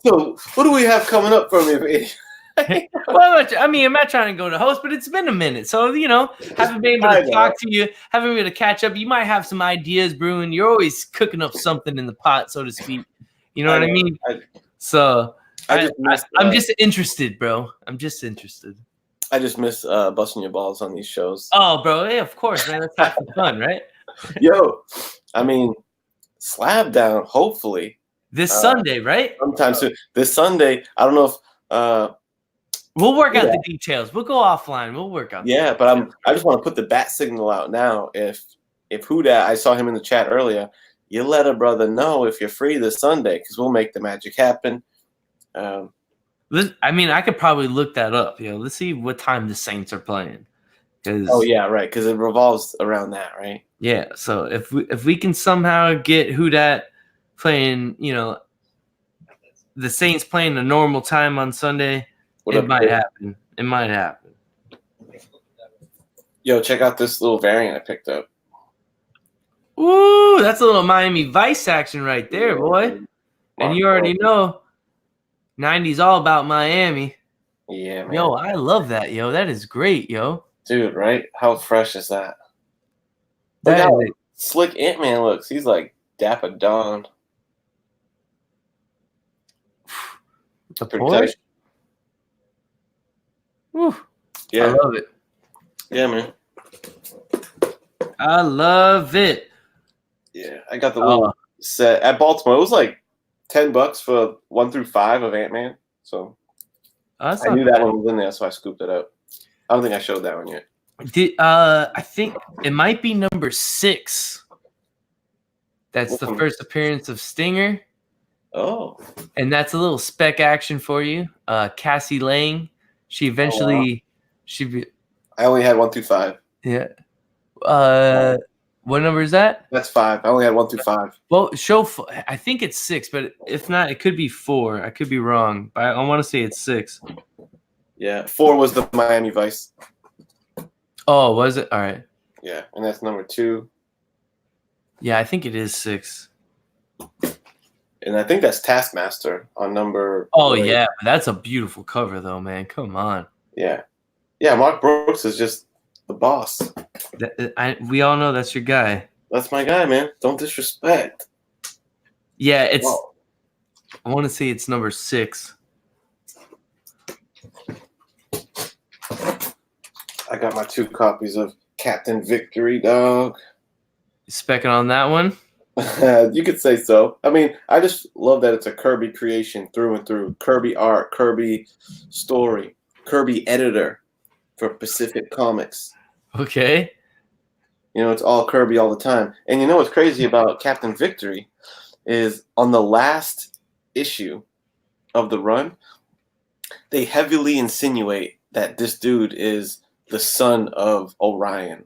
Speaker 1: So what do we have coming up from you?
Speaker 4: Well, I mean, I'm not trying to go to host, but it's been a minute, so haven't been able to talk to you, haven't been able to catch up. You might have some ideas brewing. You're always cooking up something in the pot, so to speak. You know what I mean? I'm just interested, bro. I'm just interested.
Speaker 1: I just miss busting your balls on these shows.
Speaker 4: Oh, bro, yeah, of course, man. That's half the fun, right?
Speaker 1: Yo, I mean, Slab Down, hopefully.
Speaker 4: This Sunday, right?
Speaker 1: Sometime soon. This Sunday, I don't know if
Speaker 4: we'll work out the details. We'll go offline. We'll work out.
Speaker 1: Yeah, but I just want to put the bat signal out now. If Huda, I saw him in the chat earlier, you let a brother know if you're free this Sunday, because we'll make the magic happen.
Speaker 4: I mean, I could probably look that up. Let's see what time the Saints are playing.
Speaker 1: Oh yeah, right. Because it revolves around that, right?
Speaker 4: Yeah. So if we can somehow get Huda playing, the Saints playing a normal time on Sunday, it might happen. It might happen.
Speaker 1: Yo, check out this little variant I picked up.
Speaker 4: Ooh, that's a little Miami Vice action right there, boy. And you already know 90's all about Miami.
Speaker 1: Yeah, man.
Speaker 4: Yo, I love that, yo. That is great, yo.
Speaker 1: Dude, right? How fresh is that? Look how slick Ant-Man looks. He's like Dapper Don.
Speaker 4: The Porsche? Whew.
Speaker 1: Yeah.
Speaker 4: I love it.
Speaker 1: Yeah, man.
Speaker 4: I love it.
Speaker 1: Yeah, I got the little set at Baltimore. It was like $10 for 1 through 5 of Ant-Man. So
Speaker 4: That's
Speaker 1: I
Speaker 4: not
Speaker 1: knew that
Speaker 4: bad.
Speaker 1: one was in there, so I scooped it up. I don't think I showed that one yet.
Speaker 4: I think it might be number 6. That's
Speaker 1: What
Speaker 4: the
Speaker 1: one?
Speaker 4: first appearance of Stinger,
Speaker 1: Oh,
Speaker 4: and that's a little spec action for you. Cassie Lang, she eventually,
Speaker 1: I only had 1 through 5.
Speaker 4: yeah. What number is that?
Speaker 1: That's 5. I only had 1 through 5.
Speaker 4: Well, I think it's 6, but if not, it could be 4. I could be wrong, but I want to say it's 6.
Speaker 1: Yeah, 4 was the Miami Vice.
Speaker 4: Oh, was it? All right.
Speaker 1: Yeah, and that's number 2.
Speaker 4: Yeah, I think it is 6.
Speaker 1: And I think that's Taskmaster on number.
Speaker 4: Oh
Speaker 1: 8.
Speaker 4: yeah, that's a beautiful cover though, man. Come on.
Speaker 1: Yeah. Yeah, Mark Brooks is just the boss.
Speaker 4: We all know that's your guy.
Speaker 1: That's my guy, man. Don't disrespect.
Speaker 4: Yeah, it's.
Speaker 1: Whoa.
Speaker 4: I want to say it's number 6.
Speaker 1: I got my 2 copies of Captain Victory, dog.
Speaker 4: Specking on that one.
Speaker 1: You could say so. I mean, I just love that it's a Kirby creation through and through. Kirby art, Kirby story, Kirby editor for Pacific Comics.
Speaker 4: Okay.
Speaker 1: You know, it's all Kirby all the time. And you know what's crazy about Captain Victory is on the last issue of the run, they heavily insinuate that this dude is the son of Orion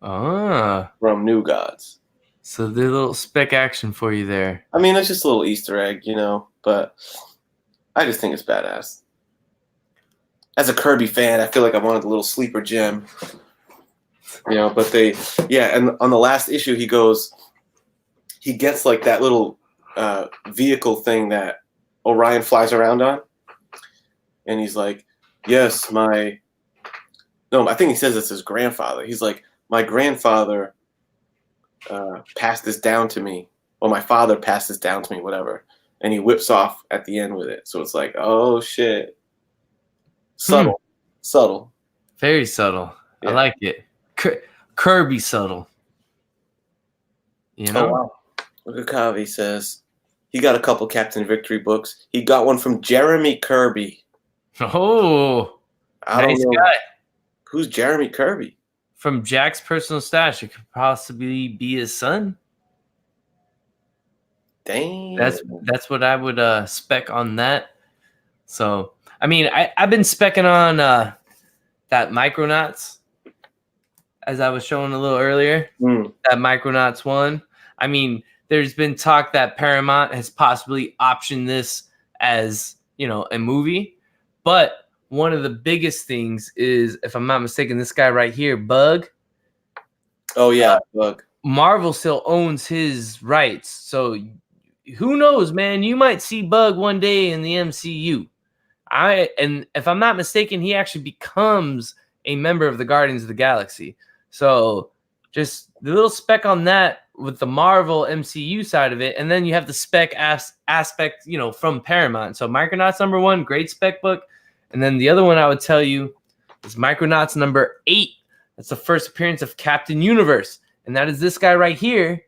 Speaker 4: Ah.
Speaker 1: from New Gods.
Speaker 4: So the little spec action for you there.
Speaker 1: I mean, it's just a little Easter egg, you know, but I just think it's badass. As a Kirby fan, I feel like I wanted a little sleeper gem. You know, but and on the last issue, he gets like that little vehicle thing that Orion flies around on. And he's like, yes, I think he says it's his grandfather. He's like, my grandfather passed this down to me, or my father passed this down to me, whatever. And he whips off at the end with it. So it's like, oh shit. Subtle.
Speaker 4: Very subtle.
Speaker 1: Yeah.
Speaker 4: I like it. Kirby subtle. You know?
Speaker 1: Oh, wow. Look at Kavi says he got a couple Captain Victory books. He got one from Jeremy Kirby.
Speaker 4: Oh,
Speaker 1: I
Speaker 4: nice
Speaker 1: don't know.
Speaker 4: guy.
Speaker 1: Who's Jeremy Kirby?
Speaker 4: From Jack's personal stash, it could possibly be his son.
Speaker 1: Dang.
Speaker 4: That's what I would spec on that. So I mean, I've been specking on that Micronauts, as I was showing a little earlier. That Micronauts one. I mean, there's been talk that Paramount has possibly optioned this as, you know, a movie, but one of the biggest things is, if I'm not mistaken, this guy right here, Bug.
Speaker 1: Oh yeah, Bug.
Speaker 4: Marvel still owns his rights, so who knows, man? You might see Bug one day in the MCU. And if I'm not mistaken, he actually becomes a member of the Guardians of the Galaxy. So just the little spec on that with the Marvel MCU side of it, and then you have the spec aspect, you know, from Paramount. So Micronauts number 1, great spec book. And then the other one I would tell you is Micronauts number 8. That's the first appearance of Captain Universe. And that is this guy right here.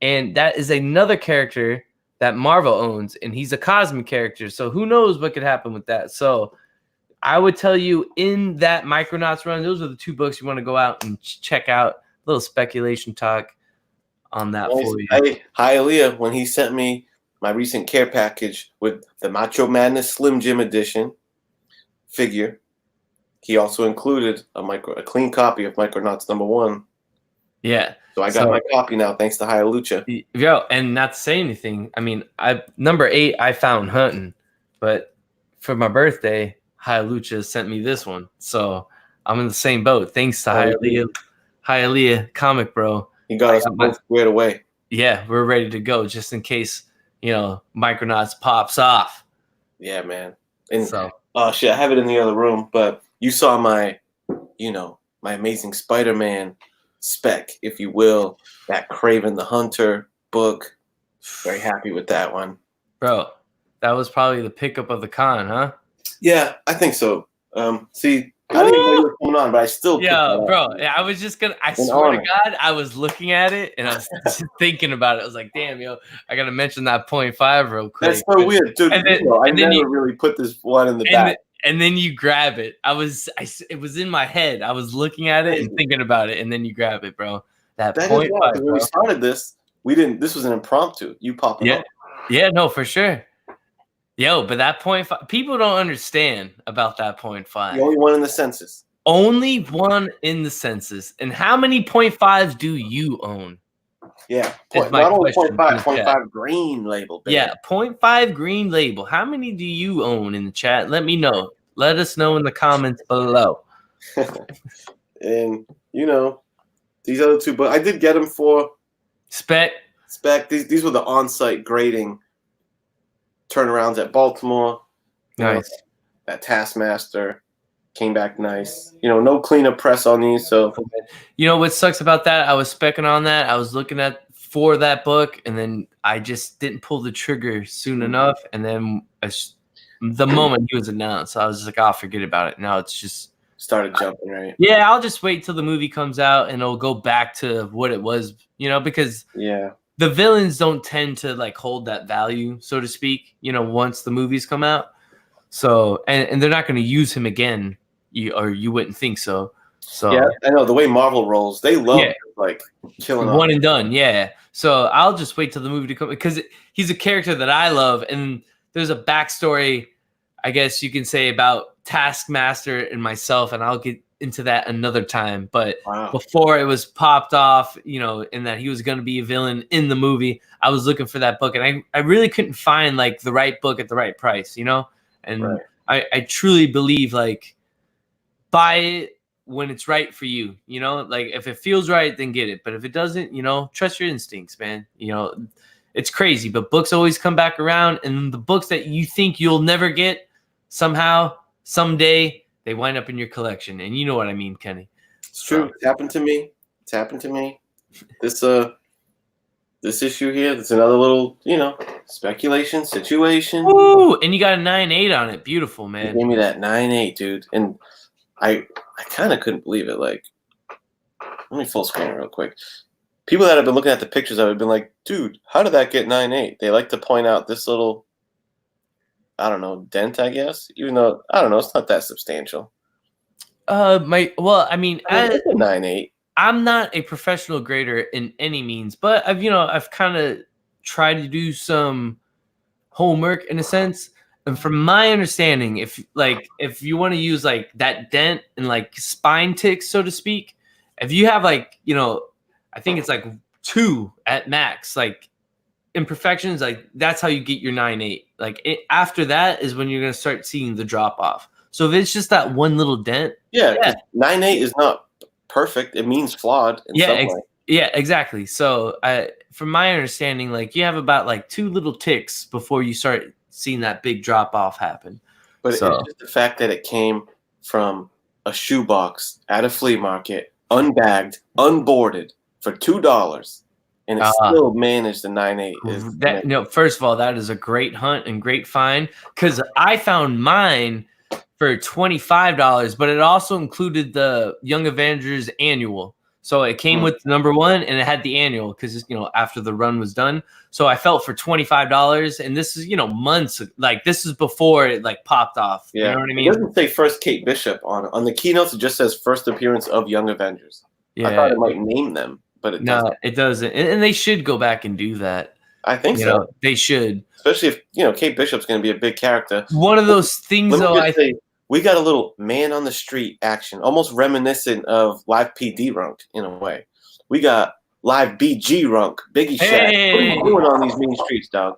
Speaker 4: And that is another character that Marvel owns. And he's a cosmic character. So who knows what could happen with that. So I would tell you, in that Micronauts run, those are the 2 books you want to go out and check out. A little speculation talk on that for you.
Speaker 1: Hey, Hialeah, when he sent me my recent care package with the Macho Madness Slim Jim edition figure, he also included a clean copy of Micronauts number 1.
Speaker 4: Yeah.
Speaker 1: So I got my copy now, thanks to Hialucha.
Speaker 4: Yo, and not to say anything, I mean, number 8 I found hunting, but for my birthday, Hialucha sent me this one. So I'm in the same boat. Thanks to Hialeah Comic Bro.
Speaker 1: He got us both squared away.
Speaker 4: Yeah, we're ready to go just in case, you know, Micronauts pops off.
Speaker 1: Yeah, man. And
Speaker 4: so,
Speaker 1: oh shit, I have it in the other room, but you saw my Amazing Spider-Man spec, if you will, that Kraven the Hunter book. Very happy with that one. Bro,
Speaker 4: that was probably the pickup of the con, huh?
Speaker 1: Yeah, I think so. See, I didn't know you were coming on, but I still put that
Speaker 4: Yeah,
Speaker 1: up.
Speaker 4: bro. I was just gonna. I swear to God, I was looking at it and I was just thinking about it. I was like, "Damn, yo, I gotta mention that 0.5 real quick."
Speaker 1: That's so weird, dude.
Speaker 4: And then-
Speaker 1: I
Speaker 4: and then
Speaker 1: never
Speaker 4: you-
Speaker 1: really put this one in the
Speaker 4: And,
Speaker 1: back.
Speaker 4: and then you grab it. It was in my head. I was looking at it and thinking about it, and then you grab it, bro. That
Speaker 1: That is
Speaker 4: 0.5.
Speaker 1: wild, 'cause when we
Speaker 4: bro.
Speaker 1: started this, we didn't. This was an impromptu. You popping
Speaker 4: Yeah.
Speaker 1: up.
Speaker 4: Yeah, no, for sure. Yo, but that 0.5, people don't understand about that 0.5.
Speaker 1: The only one in the census.
Speaker 4: Only one in the census. And how many 0.5s do you own?
Speaker 1: Yeah,
Speaker 4: Is my
Speaker 1: not only
Speaker 4: question
Speaker 1: 0.5,
Speaker 4: in the chat.
Speaker 1: 0.5 green label. Baby.
Speaker 4: Yeah, 0.5 green label. How many do you own in the chat? Let me know. Let us know in the comments below.
Speaker 1: And these other two, but I did get them for
Speaker 4: Spec.
Speaker 1: These were the on-site grading turnarounds at Baltimore.
Speaker 4: Nice.
Speaker 1: That Taskmaster came back nice. No cleanup press on these. So
Speaker 4: You know what sucks about that? I was specking on that. I was looking for that book, and then I just didn't pull the trigger soon enough. And then the moment he was announced, I was just like, "I'll forget about it." Now it's just
Speaker 1: started jumping, right?
Speaker 4: yeah. I'll just wait till the movie comes out, and it'll go back to what it was. Because
Speaker 1: Yeah.
Speaker 4: the villains don't tend to hold that value, so to speak. Once the movies come out. So and they're not going to use him again, you wouldn't think so. So
Speaker 1: yeah, I know the way Marvel rolls, they love killing off.
Speaker 4: one and done. Yeah. So I'll just wait till the movie to come because he's a character that I love, and there's a backstory, I guess you can say, about Taskmaster and myself, and I'll get into that another time. But before it was popped off, and that he was going to be a villain in the movie, I was looking for that book, and I really couldn't find the right book at the right price, And
Speaker 1: Right.
Speaker 4: I truly believe buy it when it's right for you, if it feels right, then get it. But if it doesn't, trust your instincts, man. It's crazy, but books always come back around, and the books that you think you'll never get, somehow, someday, they wind up in your collection. And you know what I mean, Kenny.
Speaker 1: It's true. It's happened to me. This issue here, that's another little, speculation situation.
Speaker 4: Ooh, and you got a 9.8 on it. Beautiful,
Speaker 1: He
Speaker 4: man.
Speaker 1: gave me that 9.8, dude. And I kind of couldn't believe it. Let me full screen it real quick. People that have been looking at the pictures of it have been like, dude, how did that get 9.8? They like to point out this little, I don't know, dent, I guess. Even though, I don't know, it's not that substantial.
Speaker 4: It's a
Speaker 1: 9.8.
Speaker 4: I'm not a professional grader in any means, but I've kind of tried to do some homework in a sense. And from my understanding, if you want to use that dent and spine ticks, so to speak, if you have I think it's 2 at max, imperfections, that's how you get your 9.8. After that is when you're going to start seeing the drop off. So if it's just that one little dent,
Speaker 1: 9.8 is not perfect. It means flawed in some way.
Speaker 4: Yeah, exactly. So from my understanding, you have about 2 little ticks before you start seeing that big drop off happen.
Speaker 1: But it's just the fact that it came from a shoebox at a flea market, unbagged, unboarded for $2, and it still managed the 9.8.
Speaker 4: First of all, that is a great hunt and great find, because I found mine for $25, but it also included the Young Avengers annual. So it came with number 1, and it had the annual because after the run was done. So I felt for $25, and this is months. This is before it popped off.
Speaker 1: Yeah.
Speaker 4: You know what I mean?
Speaker 1: It doesn't say first Kate Bishop on the keynotes. It just says first appearance of Young Avengers.
Speaker 4: Yeah.
Speaker 1: I thought it might name them, but it doesn't.
Speaker 4: No, it doesn't. And they should go back and do that.
Speaker 1: I think so.
Speaker 4: They should.
Speaker 1: Especially if Kate Bishop's going to be a big character.
Speaker 4: One of those things, though.
Speaker 1: We got a little man on the street action, almost reminiscent of live PD Runk in a way. We got live BG Runk, Biggie Shaq.
Speaker 4: Hey.
Speaker 1: What are you doing on these mean streets, dog?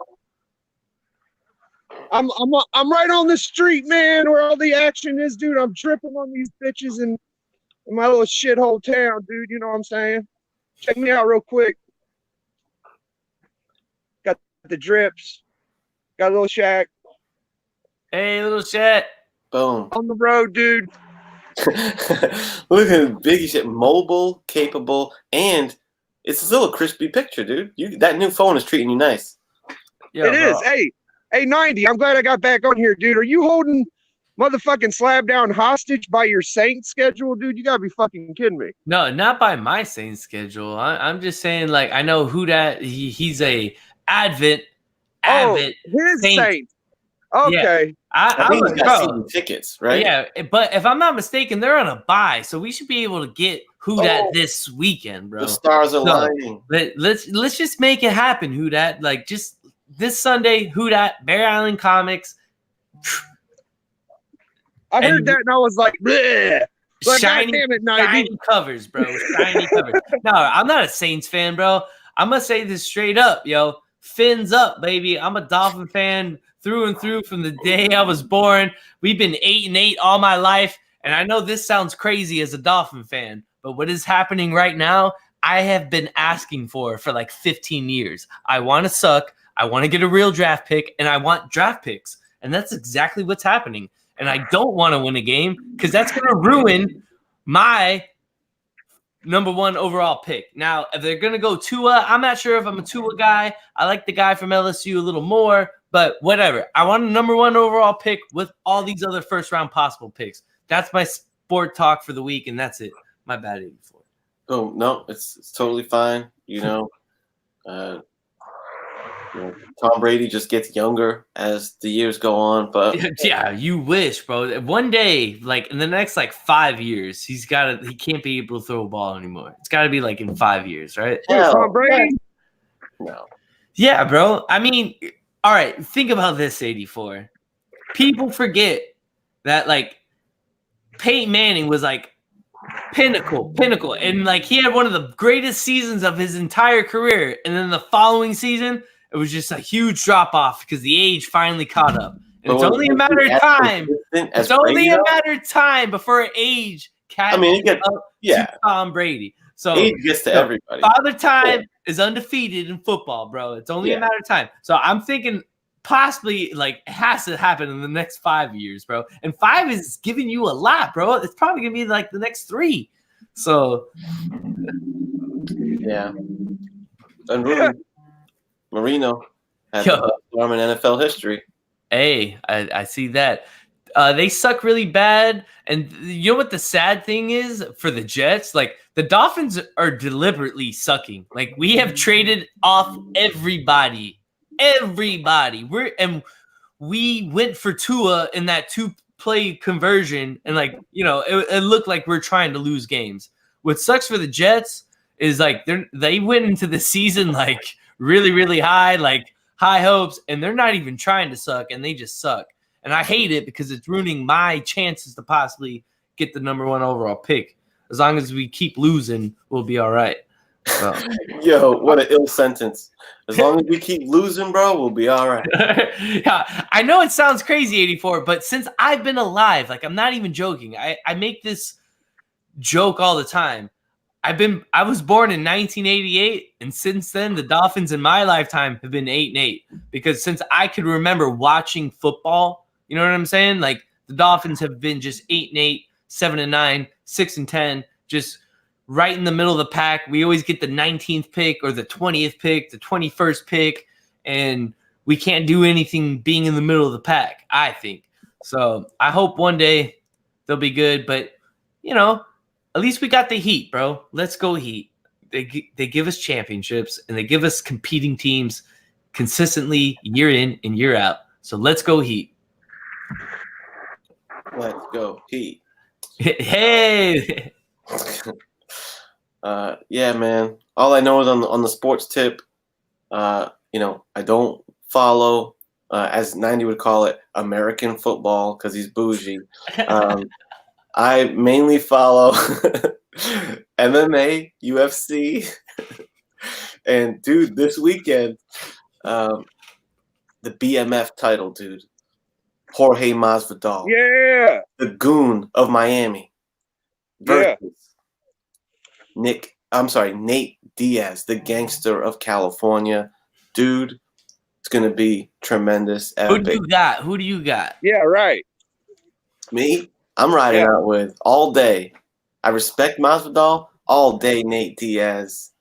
Speaker 3: I'm right on the street, man, where all the action is, dude. I'm tripping on these bitches in my little shithole town, dude. You know what I'm saying? Check me out real quick. Got the drips. Got a little Shaq.
Speaker 4: Hey, little Shaq.
Speaker 1: Boom.
Speaker 3: On the road, dude.
Speaker 1: Look at Biggie Shaq, mobile, capable, and it's still a crispy picture, dude. That new phone is treating you nice.
Speaker 4: Yeah,
Speaker 3: it is. Hey, 90. I'm glad I got back on here, dude. Are you holding motherfucking slab down hostage by your Saints schedule, dude? You gotta be fucking kidding me.
Speaker 4: No, not by my Saints schedule. I'm just saying, like, I know who that he's a avid
Speaker 3: His
Speaker 4: Saints.
Speaker 3: Saints. Okay.
Speaker 1: I think he's got season tickets, right?
Speaker 4: Yeah, but if I'm not mistaken, they're on a bye, so we should be able to get who that this weekend, bro.
Speaker 1: The stars are lining.
Speaker 4: Let's just make it happen, who that. Like, just this Sunday, who that, Bear Island Comics.
Speaker 3: I heard that and I was like, bleh. Like,
Speaker 4: Shiny,
Speaker 3: goddamn it, 90.
Speaker 4: shiny covers, bro. Shiny covers. No, I'm not a Saints fan, bro. I'm gonna say this straight up, yo. Fins up, baby. I'm a Dolphin fan through and through from the day I was born. We've been 8-8 all my life, and I know this sounds crazy as a Dolphin fan, but what is happening right now, I have been asking for like 15 years. I want to suck. I want to get a real draft pick, and I want draft picks, and that's exactly what's happening. And I don't want to win a game because that's going to ruin my number 1 overall pick. Now, if they're going to go Tua, I'm not sure if I'm a Tua guy. I like the guy from LSU a little more, but whatever. I want a number 1 overall pick with all these other first-round possible picks. That's my sport talk for the week, and that's it. My bad, 84.
Speaker 1: Oh, no, it's totally fine. Tom Brady just gets younger as the years go on, but
Speaker 4: yeah, you wish, bro. One day, like in the next 5 years, he can't be able to throw a ball anymore. It's got to be like in 5 years, right?
Speaker 3: Tom Brady?
Speaker 1: No.
Speaker 4: Yeah, bro. I mean, all right, think about this, 84. People forget that Peyton Manning was pinnacle, and he had one of the greatest seasons of his entire career, and then the following season it was just a huge drop off because the age finally caught up. And it's only a matter of time. It's only a matter of time before age catches up to Tom Brady. So
Speaker 1: age gets to everybody.
Speaker 4: Father Time is undefeated in football, bro. It's only a matter of time. So I'm thinking possibly it has to happen in the next 5 years, bro. And 5 is giving you a lot, bro. It's probably gonna be the next 3. So
Speaker 1: yeah. And really, Marino has the best arm in NFL history.
Speaker 4: Hey, I see that. They suck really bad. And you know what the sad thing is for the Jets? The Dolphins are deliberately sucking. We have traded off everybody. We went for Tua in that 2-play conversion. And it looked like we're trying to lose games. What sucks for the Jets is they went into the season really, really high, high hopes, and they're not even trying to suck, and they just suck. And I hate it because it's ruining my chances to possibly get the number 1 overall pick. As long as we keep losing, we'll be all right. So.
Speaker 1: Yo, what an ill sentence. As long as we keep losing, bro, we'll be all right.
Speaker 4: Yeah, I know it sounds crazy, 84, but since I've been alive, I'm not even joking. I make this joke all the time. I was born in 1988, and since then, the Dolphins in my lifetime have been 8-8. Because since I could remember watching football, you know what I'm saying? The Dolphins have been just 8-8, 7-9, 6-10, just right in the middle of the pack. We always get the 19th pick or the 20th pick, the 21st pick, and we can't do anything being in the middle of the pack, I think. So I hope one day they'll be good, but at least we got the Heat, bro. Let's go Heat. They give us championships, and they give us competing teams consistently year in and year out. So let's go Heat.
Speaker 1: Let's go Heat.
Speaker 4: Hey.
Speaker 1: Yeah, man. All I know is on the sports tip, I don't follow, as 90 would call it, American football because he's bougie. I mainly follow MMA, UFC, and dude, this weekend, the BMF title, dude, Jorge Masvidal, the Goon of Miami, versus Nate Diaz, the Gangster of California, dude. It's gonna be tremendous.
Speaker 4: Who do you got?
Speaker 3: Yeah, right.
Speaker 1: Me. I'm riding out with all day. I respect Masvidal all day. Nate Diaz,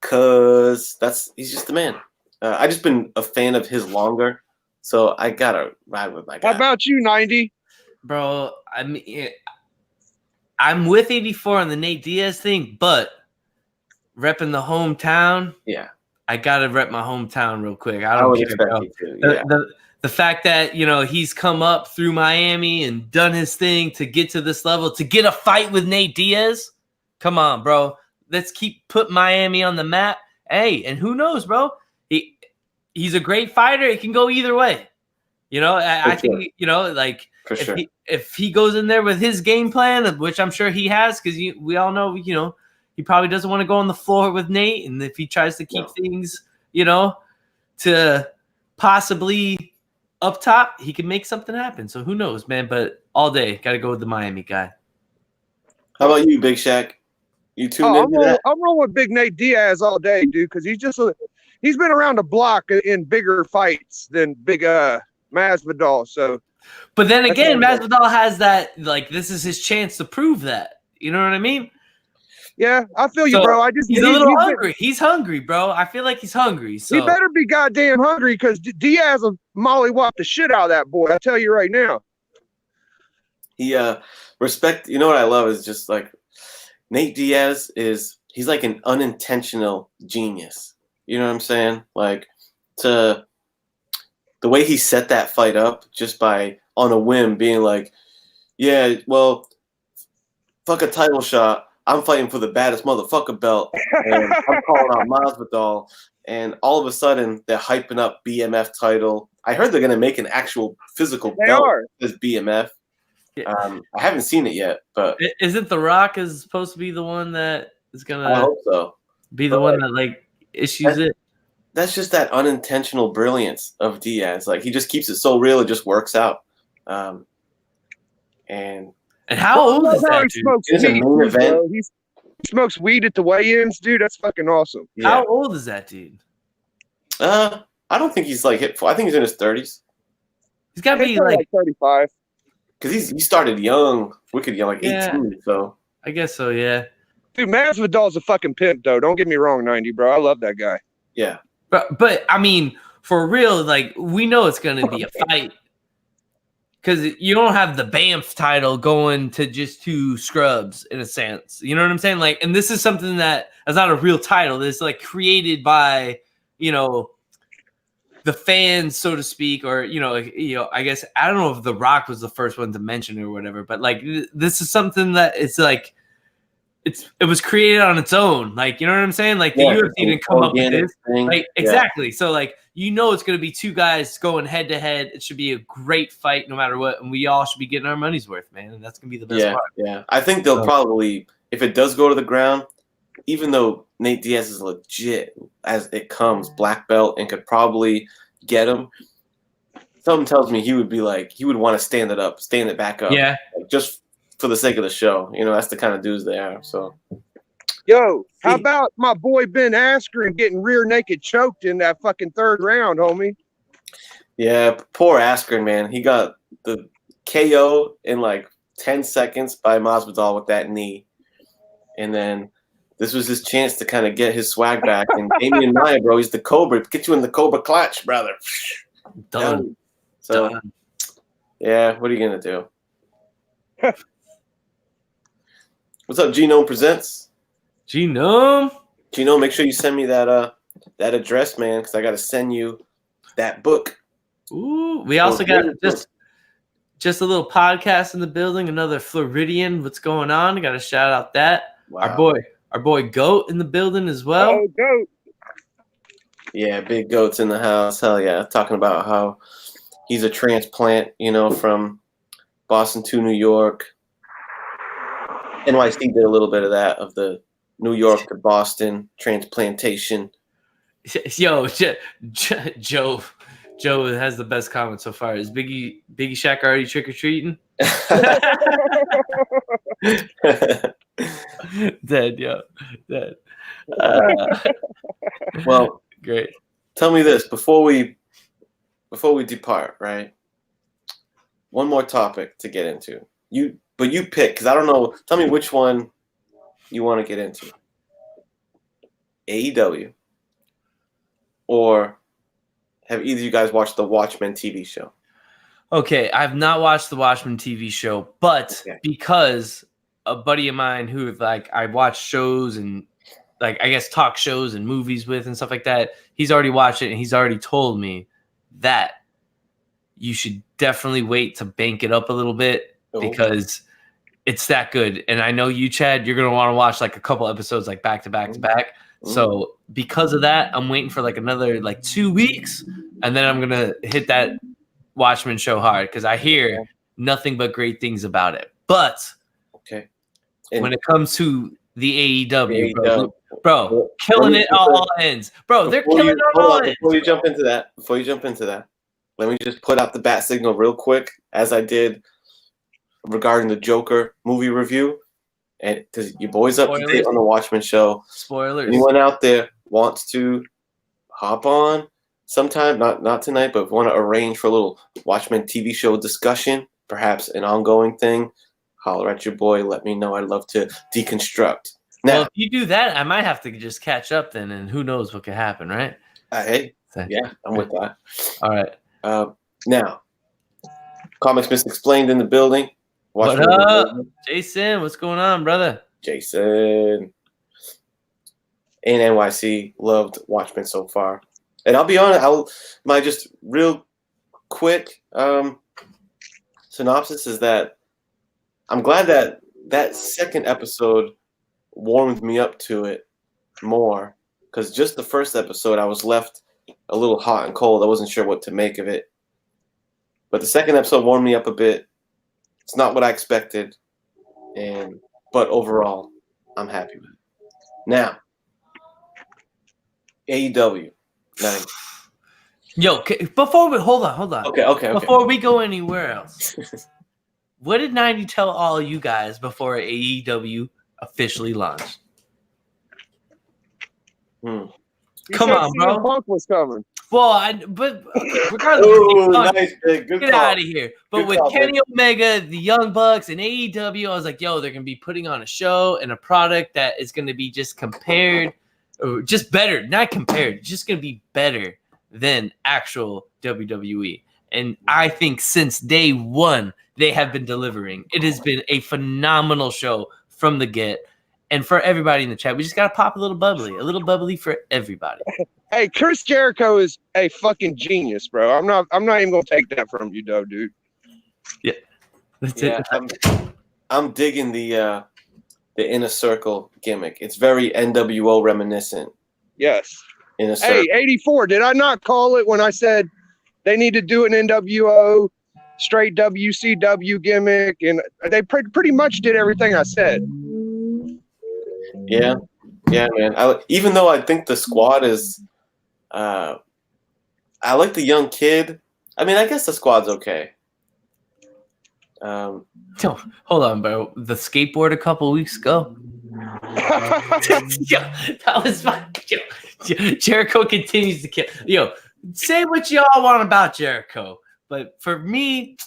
Speaker 1: cause he's just the man. I just been a fan of his longer, so I gotta ride with my guy.
Speaker 3: How about you, 90?
Speaker 4: bro. I mean, I'm with 84 on the Nate Diaz thing, but repping the hometown,
Speaker 1: Yeah,
Speaker 4: I gotta rep my hometown real quick. I
Speaker 1: I
Speaker 4: don't
Speaker 1: would
Speaker 4: care,
Speaker 1: expect
Speaker 4: bro.
Speaker 1: you to.
Speaker 4: The,
Speaker 1: Yeah,
Speaker 4: the the fact that he's come up through Miami and done his thing to get to this level, to get a fight with Nate Diaz. Come on, bro. Let's keep put Miami on the map. Hey, and who knows, bro? He's a great fighter. It can go either way. I think like
Speaker 1: for sure.
Speaker 4: if he goes in there with his game plan, which I'm sure he has, because we all know he probably doesn't want to go on the floor with Nate, and if he tries to keep things to possibly up top, he can make something happen. So who knows, man? But all day, got to go with the Miami guy.
Speaker 1: How about you, Big Shaq? You tuned
Speaker 3: Oh,
Speaker 1: into that?
Speaker 3: I'm rolling with Big Nate Diaz all day, dude, because he's been around the block in bigger fights than Big Masvidal. So,
Speaker 4: but then
Speaker 3: That's
Speaker 4: again,
Speaker 3: what
Speaker 4: Masvidal has that, like, this is his chance to prove that. You know what I mean?
Speaker 3: yeah, I feel you,
Speaker 4: So,
Speaker 3: bro.
Speaker 4: He's a little hungry. He's hungry, bro. I feel like he's hungry. So
Speaker 3: he better be goddamn hungry, because Diaz will mollywop the shit out of that boy. I tell you right now.
Speaker 1: He respect. You know what I love is just like Nate Diaz he's like an unintentional genius. You know what I'm saying? Like the way he set that fight up just by on a whim being like, yeah, well, fuck a title shot. I'm fighting for the baddest motherfucker belt, and I'm calling out Masvidal. And all of a sudden, they're hyping up BMF title. I heard they're gonna make an actual physical
Speaker 3: They
Speaker 1: belt
Speaker 3: are.
Speaker 1: as BMF.
Speaker 4: Yeah.
Speaker 1: I haven't seen it yet, but
Speaker 4: isn't The Rock is supposed to be the one that is
Speaker 1: I
Speaker 4: gonna
Speaker 1: hope so.
Speaker 4: be the one that like issues it?
Speaker 1: That's just that unintentional brilliance of Diaz. Like he just keeps it so real, it just works out. And
Speaker 4: how old is that
Speaker 3: He
Speaker 4: dude?
Speaker 3: smokes
Speaker 1: It's a
Speaker 3: weed,
Speaker 1: main event.
Speaker 3: bro. He smokes weed at the weigh-ins, dude. That's fucking awesome.
Speaker 1: yeah,
Speaker 4: How old is that dude?
Speaker 1: I don't think he's like I think he's in his 30s
Speaker 4: He's got to
Speaker 3: He's
Speaker 4: be
Speaker 3: probably
Speaker 4: like,
Speaker 3: 35.
Speaker 1: because he started young, wicked young, like 18.
Speaker 4: Yeah.
Speaker 1: So
Speaker 4: I guess so, yeah.
Speaker 3: Dude, Masvidal's a fucking pimp, though. Don't get me wrong, 90, bro. I love that guy.
Speaker 1: yeah,
Speaker 4: But I mean, for real, like, we know it's gonna be a fight. Because you don't have the Banff title going to just two scrubs in a sense. You know what I'm saying? Like, and this is something that is not a real title. This like created by, the fans, so to speak, or I guess I don't know if The Rock was the first one to mention it or whatever, but like this is something that it's like it was created on its own. Like, you know what I'm saying? Like the UFC didn't come up with this.
Speaker 1: thing.
Speaker 4: Like exactly. So like it's going to be two guys going head to head. It should be a great fight no matter what, and we all should be getting our money's worth, man. And that's going to be the best part.
Speaker 1: Yeah. I think they'll probably, if it does go to the ground, even though Nate Diaz is legit as it comes, black belt, and could probably get him, something tells me he would want to stand it back up.
Speaker 4: Yeah.
Speaker 1: Like, just for the sake of the show. That's the kind of dudes they are. So,
Speaker 3: Yo, how about my boy Ben Askren getting rear naked choked in that fucking third round, homie?
Speaker 1: yeah, poor Askren, man. He got the KO in like 10 seconds by Masvidal with that knee. And then this was his chance to kind of get his swag back. And Damian Maya, bro, he's the Cobra. Get you in the Cobra clutch, brother.
Speaker 4: Done.
Speaker 1: So,
Speaker 4: Done.
Speaker 1: yeah, what are you going to do? What's up, Genome Presents?
Speaker 4: Genome,
Speaker 1: make sure you send me that address, man, because I got to send you that book.
Speaker 4: Ooh, we also got just a little podcast in the building. Another Floridian. What's going on? I got to shout out that
Speaker 1: Wow.
Speaker 4: our boy Goat in the building as well.
Speaker 3: Oh, goat.
Speaker 1: Yeah, Big Goat's in the house. Hell yeah. Talking about how he's a transplant, from Boston to New York. NYC did a little bit of that, of the New York to Boston transplantation.
Speaker 4: Yo, Joe has the best comment so far. Is Biggie Shaq already trick or treating? Dead, yo, dead.
Speaker 1: Well,
Speaker 4: Great.
Speaker 1: tell me this before we depart, right? One more topic to get into. But you pick, because I don't know. Tell me which one you want to get into. AEW, or have either of you guys watched the Watchmen TV show?
Speaker 4: Okay, I've not watched the Watchmen TV show, but
Speaker 1: Okay.
Speaker 4: because a buddy of mine who like I watch shows and like I guess talk shows and movies with and stuff like that, he's already watched it and he's already told me that you should definitely wait to bank it up a little bit because it's that good. And I know you, Chad, you're gonna want to watch like a couple episodes like back to back to back. So because of that, I'm waiting for like another like 2 weeks, and then I'm gonna hit that Watchmen show hard because I hear nothing but great things about it. But
Speaker 1: Okay.
Speaker 4: when it comes to the AEW,
Speaker 1: AEW.
Speaker 4: bro, killing it on all ends. Bro, they're killing it on all ends.
Speaker 1: Before you jump into that, let me just put out the bat signal real quick, as I did regarding the Joker movie review. And because your boy's up to date on the Watchmen show.
Speaker 4: Spoilers.
Speaker 1: Anyone out there wants to hop on sometime, not tonight, but want to arrange for a little Watchmen TV show discussion, perhaps an ongoing thing, holler at your boy. Let me know. I'd love to deconstruct. Now,
Speaker 4: Well, if you do that, I might have to just catch up then, and who knows what could happen, right?
Speaker 1: hey, yeah, I'm with that.
Speaker 4: All right.
Speaker 1: Now, Comics Misexplained in the building.
Speaker 4: What up, Jason? What's going on, brother?
Speaker 1: Jason. And NYC loved Watchmen so far. And I'll be honest, my just real quick synopsis is that I'm glad that second episode warmed me up to it more, because just the first episode I was left a little hot and cold. I wasn't sure what to make of it. But the second episode warmed me up a bit. It's not what I expected, but overall, I'm happy with it. Now, AEW. Nice.
Speaker 4: Yo, before we hold on.
Speaker 1: Okay.
Speaker 4: Before we go anywhere else, what did 90 tell all you guys before AEW officially launched? Come on, bro.
Speaker 3: Punk was coming.
Speaker 4: Well, but regardless,
Speaker 1: nice, good
Speaker 4: get
Speaker 1: call.
Speaker 4: out of here. But
Speaker 1: Good
Speaker 4: with
Speaker 1: call,
Speaker 4: Kenny Omega, the Young Bucks, and AEW, I was like, yo, they're gonna be putting on a show and a product that is gonna be just compared, or just better, not compared, just gonna be better than actual WWE. And I think since day one, they have been delivering. It has been a phenomenal show from the get. And for everybody in the chat, we just gotta pop a little bubbly for everybody.
Speaker 3: Hey, Chris Jericho is a fucking genius, bro. I'm not even gonna take that from you, though, dude.
Speaker 4: Yeah, that's
Speaker 1: Yeah,
Speaker 4: it.
Speaker 1: I'm digging the Inner Circle gimmick. It's very NWO reminiscent.
Speaker 3: Yes.
Speaker 1: Inner Circle.
Speaker 3: Hey, 84. Did I not call it when I said they need to do an NWO straight WCW gimmick? And they pretty much did everything I said.
Speaker 1: Yeah, man. Even though I think the squad is, I like the young kid. I mean, I guess the squad's okay.
Speaker 4: Yo, hold on, bro. The skateboard a couple weeks ago. Yo, that was fun. Yo, Jericho continues to kill. Yo, say what y'all want about Jericho, but for me,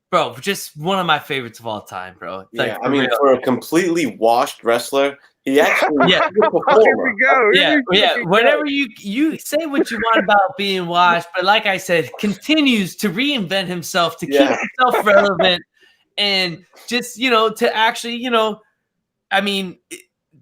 Speaker 4: bro, just one of my favorites of all time, bro.
Speaker 1: Yeah, I mean, for a completely washed wrestler, he actually
Speaker 3: Here we go.
Speaker 4: Yeah. Whenever you say what you want about being washed, but like I said, continues to reinvent himself to keep himself relevant, and just to actually I mean,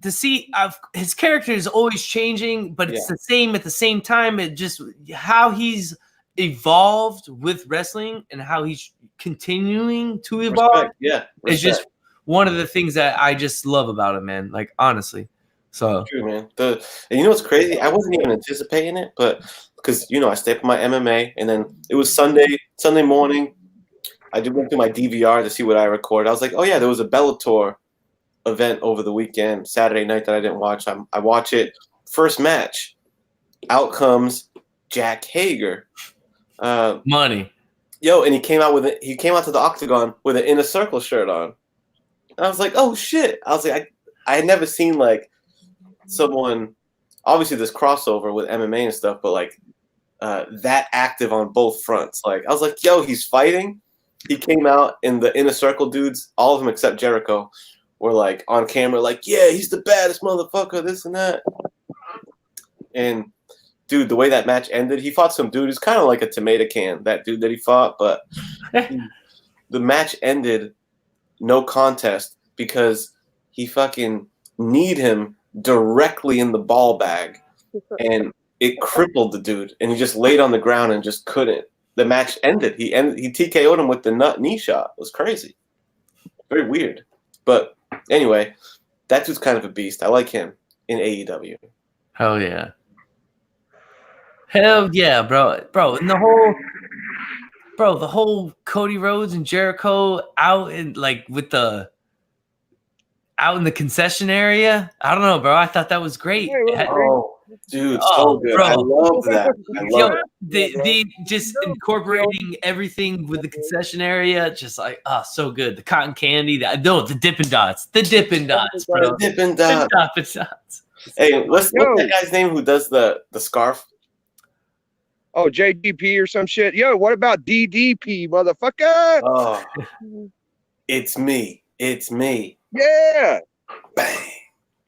Speaker 4: to see his character is always changing, but it's the same at the same time. It just how he's evolved with wrestling and how he's continuing to evolve. It's just one of the things that I just love about him, man. Like, honestly. So
Speaker 1: true, man. And you know what's crazy? I wasn't even anticipating it, but because I stayed up my MMA, and then it was Sunday morning. I went through my DVR to see what I recorded. I was like, oh yeah, there was a Bellator event over the weekend, Saturday night, that I didn't watch. I watch it. First match, out comes Jack Hager.
Speaker 4: Money.
Speaker 1: Yo, and he came out to the octagon with an Inner Circle shirt on. And I was like, oh shit. I was like, I had never seen like someone, obviously this crossover with MMA and stuff, but like that active on both fronts. Like, I was like, yo, he's fighting. He came out, and the Inner Circle dudes, all of them except Jericho, were like on camera, like, yeah, he's the baddest motherfucker, this and that. And dude, the way that match ended, he fought some dude who's kind of like a tomato can, that dude that he fought, but the match ended no contest because he fucking kneed him directly in the ball bag, and it crippled the dude, and he just laid on the ground and just couldn't. The match ended. He TKO'd him with the nut knee shot. It was crazy. Very weird. But anyway, that dude's kind of a beast. I like him in AEW.
Speaker 4: Hell yeah. Hell yeah, bro. And the whole Cody Rhodes and Jericho out in the concession area. I don't know, bro. I thought that was great.
Speaker 1: Oh, dude, so good.
Speaker 4: Bro.
Speaker 1: I love that. I love it.
Speaker 4: They just incorporating everything with the concession area, just like so good. The cotton candy, the Dippin' Dots, bro.
Speaker 1: Dippin'
Speaker 4: Dippin'
Speaker 1: Dots. Hey, what's that guy's name who does the scarf?
Speaker 3: Oh, JDP or some shit. Yo, what about DDP, motherfucker?
Speaker 1: Oh, it's me. It's me.
Speaker 3: Yeah.
Speaker 1: Bang.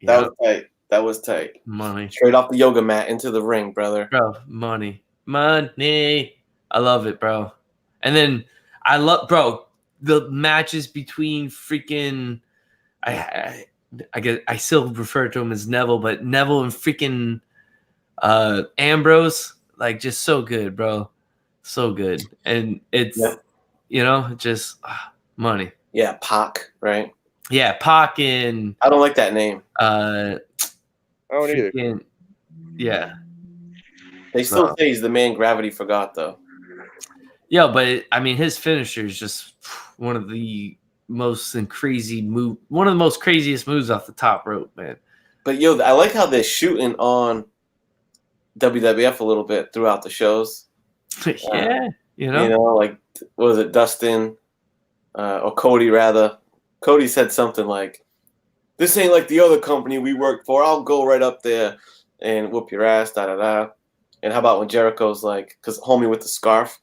Speaker 1: That was tight. That was tight.
Speaker 4: Money.
Speaker 1: Straight off the yoga mat into the ring, brother.
Speaker 4: Bro, money. I love it, bro. And then I love, bro, the matches between freaking, I guess I still refer to him as Neville, but Neville and freaking Ambrose, like just so good, bro. So good. And it's, just money.
Speaker 1: Yeah, Pac, right?
Speaker 4: Yeah, Pac and
Speaker 1: I don't like that name.
Speaker 3: I don't either.
Speaker 4: Yeah.
Speaker 1: They still say he's the man Gravity forgot, though.
Speaker 4: Yeah, but I mean, his finisher is just one of the most craziest moves off the top rope, man.
Speaker 1: But yo, I like how they're shooting on WWF a little bit throughout the shows.
Speaker 4: Yeah,
Speaker 1: like what was it, Dustin or Cody rather? Cody said something like, "This ain't like the other company we worked for. I'll go right up there and whoop your ass." Da da da. And how about when Jericho's like, because homie with the scarf,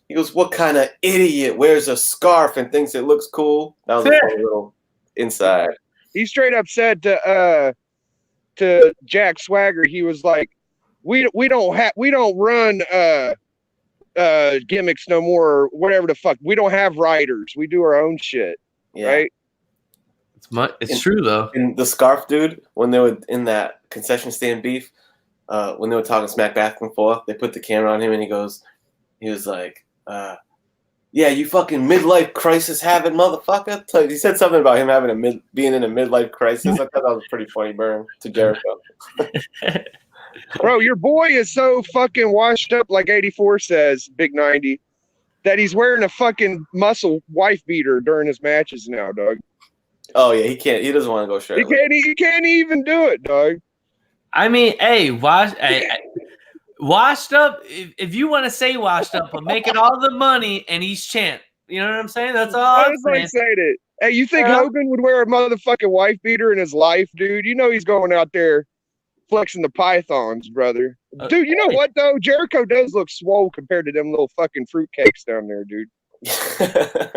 Speaker 1: he goes, "What kind of idiot wears a scarf and thinks it looks cool?" That was a funny little inside.
Speaker 3: He straight up said to Jack Swagger, he was like, "We don't run gimmicks no more, or whatever the fuck. We don't have writers. We do our own shit."
Speaker 1: Yeah.
Speaker 3: Right?
Speaker 4: It's true though.
Speaker 1: And the scarf dude, when they were in that concession stand beef, when they were talking smack back and forth, they put the camera on him and he was like, "Yeah, you fucking midlife crisis having motherfucker." He said something about him being in a midlife crisis. I thought that was a pretty funny burn to Jericho.
Speaker 3: Bro, your boy is so fucking washed up, like 84 says, Big 90, that he's wearing a fucking muscle wife beater during his matches now, dog.
Speaker 1: Oh yeah, he can't. He doesn't want to go straight.
Speaker 3: He can't even do it, dog.
Speaker 4: I mean, hey, washed up. If you want to say washed up, but making all the money and he's champ. You know what I'm saying? That's all I'm saying.
Speaker 3: It. Hey, you think Hogan would wear a motherfucking wife beater in his life, dude? You know he's going out there flexing the pythons, brother. Dude, you know what though? Jericho does look swole compared to them little fucking fruitcakes down there, dude.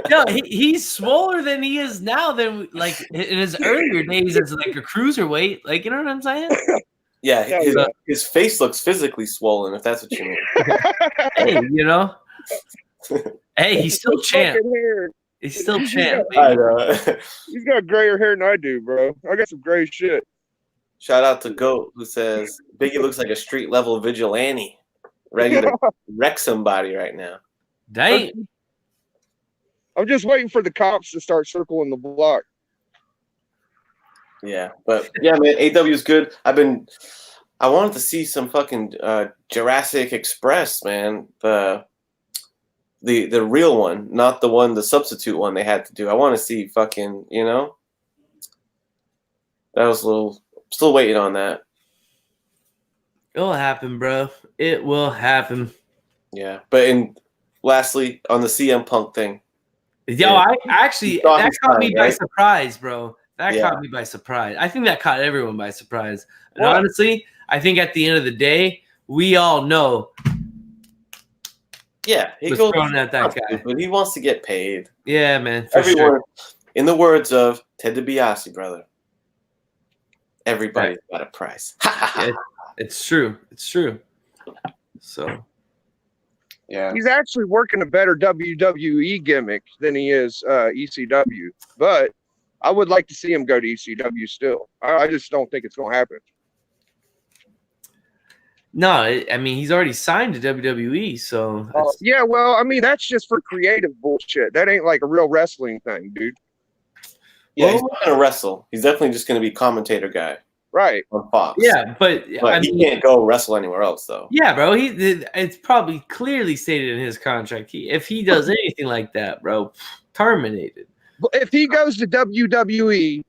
Speaker 4: No, he's swoller than he is now. Than like in his earlier days as like a cruiserweight. Like, you know what I'm saying?
Speaker 1: Yeah, his face looks physically swollen, if that's what you mean.
Speaker 4: Hey, hey, he's still champ. He's still champ.
Speaker 1: I know.
Speaker 3: He's got grayer hair than I do, bro. I got some gray shit.
Speaker 1: Shout out to Goat, who says Biggie looks like a street level vigilante, ready to wreck somebody right now.
Speaker 4: Dang.
Speaker 3: I'm just waiting for the cops to start circling the block.
Speaker 1: Yeah, but yeah, man, AW is good. I wanted to see some fucking Jurassic Express, man. The real one, not the substitute one they had to do. I want to see fucking, that was a little. Still waiting on that.
Speaker 4: It'll happen, bro. It will happen.
Speaker 1: Yeah, but lastly on the CM Punk thing.
Speaker 4: Yo, I actually that caught me by surprise, bro. That caught me by surprise. I think that caught everyone by surprise. And honestly, I think at the end of the day, we all know.
Speaker 1: Yeah, he goes throwing at that guy, but he wants to get paid.
Speaker 4: Yeah, man.
Speaker 1: Everyone, in the words of Ted DiBiase, brother. Everybody's got a price.
Speaker 4: It's true. It's true. So
Speaker 1: Yeah.
Speaker 3: He's actually working a better WWE gimmick than he is ECW. But I would like to see him go to ECW still. I just don't think it's going to happen.
Speaker 4: no, I mean he's already signed to WWE, so
Speaker 3: Yeah, well, I mean, that's just for creative bullshit. That ain't like a real wrestling thing, dude.
Speaker 1: Yeah, he's not gonna wrestle. He's definitely just gonna be commentator guy
Speaker 3: Right.
Speaker 1: on Fox.
Speaker 4: yeah, but I
Speaker 1: he
Speaker 4: mean,
Speaker 1: can't go wrestle anywhere else though.
Speaker 4: yeah, bro. It's probably clearly stated in his contract. If he does anything like that, bro, terminated.
Speaker 3: But if he goes to WWE,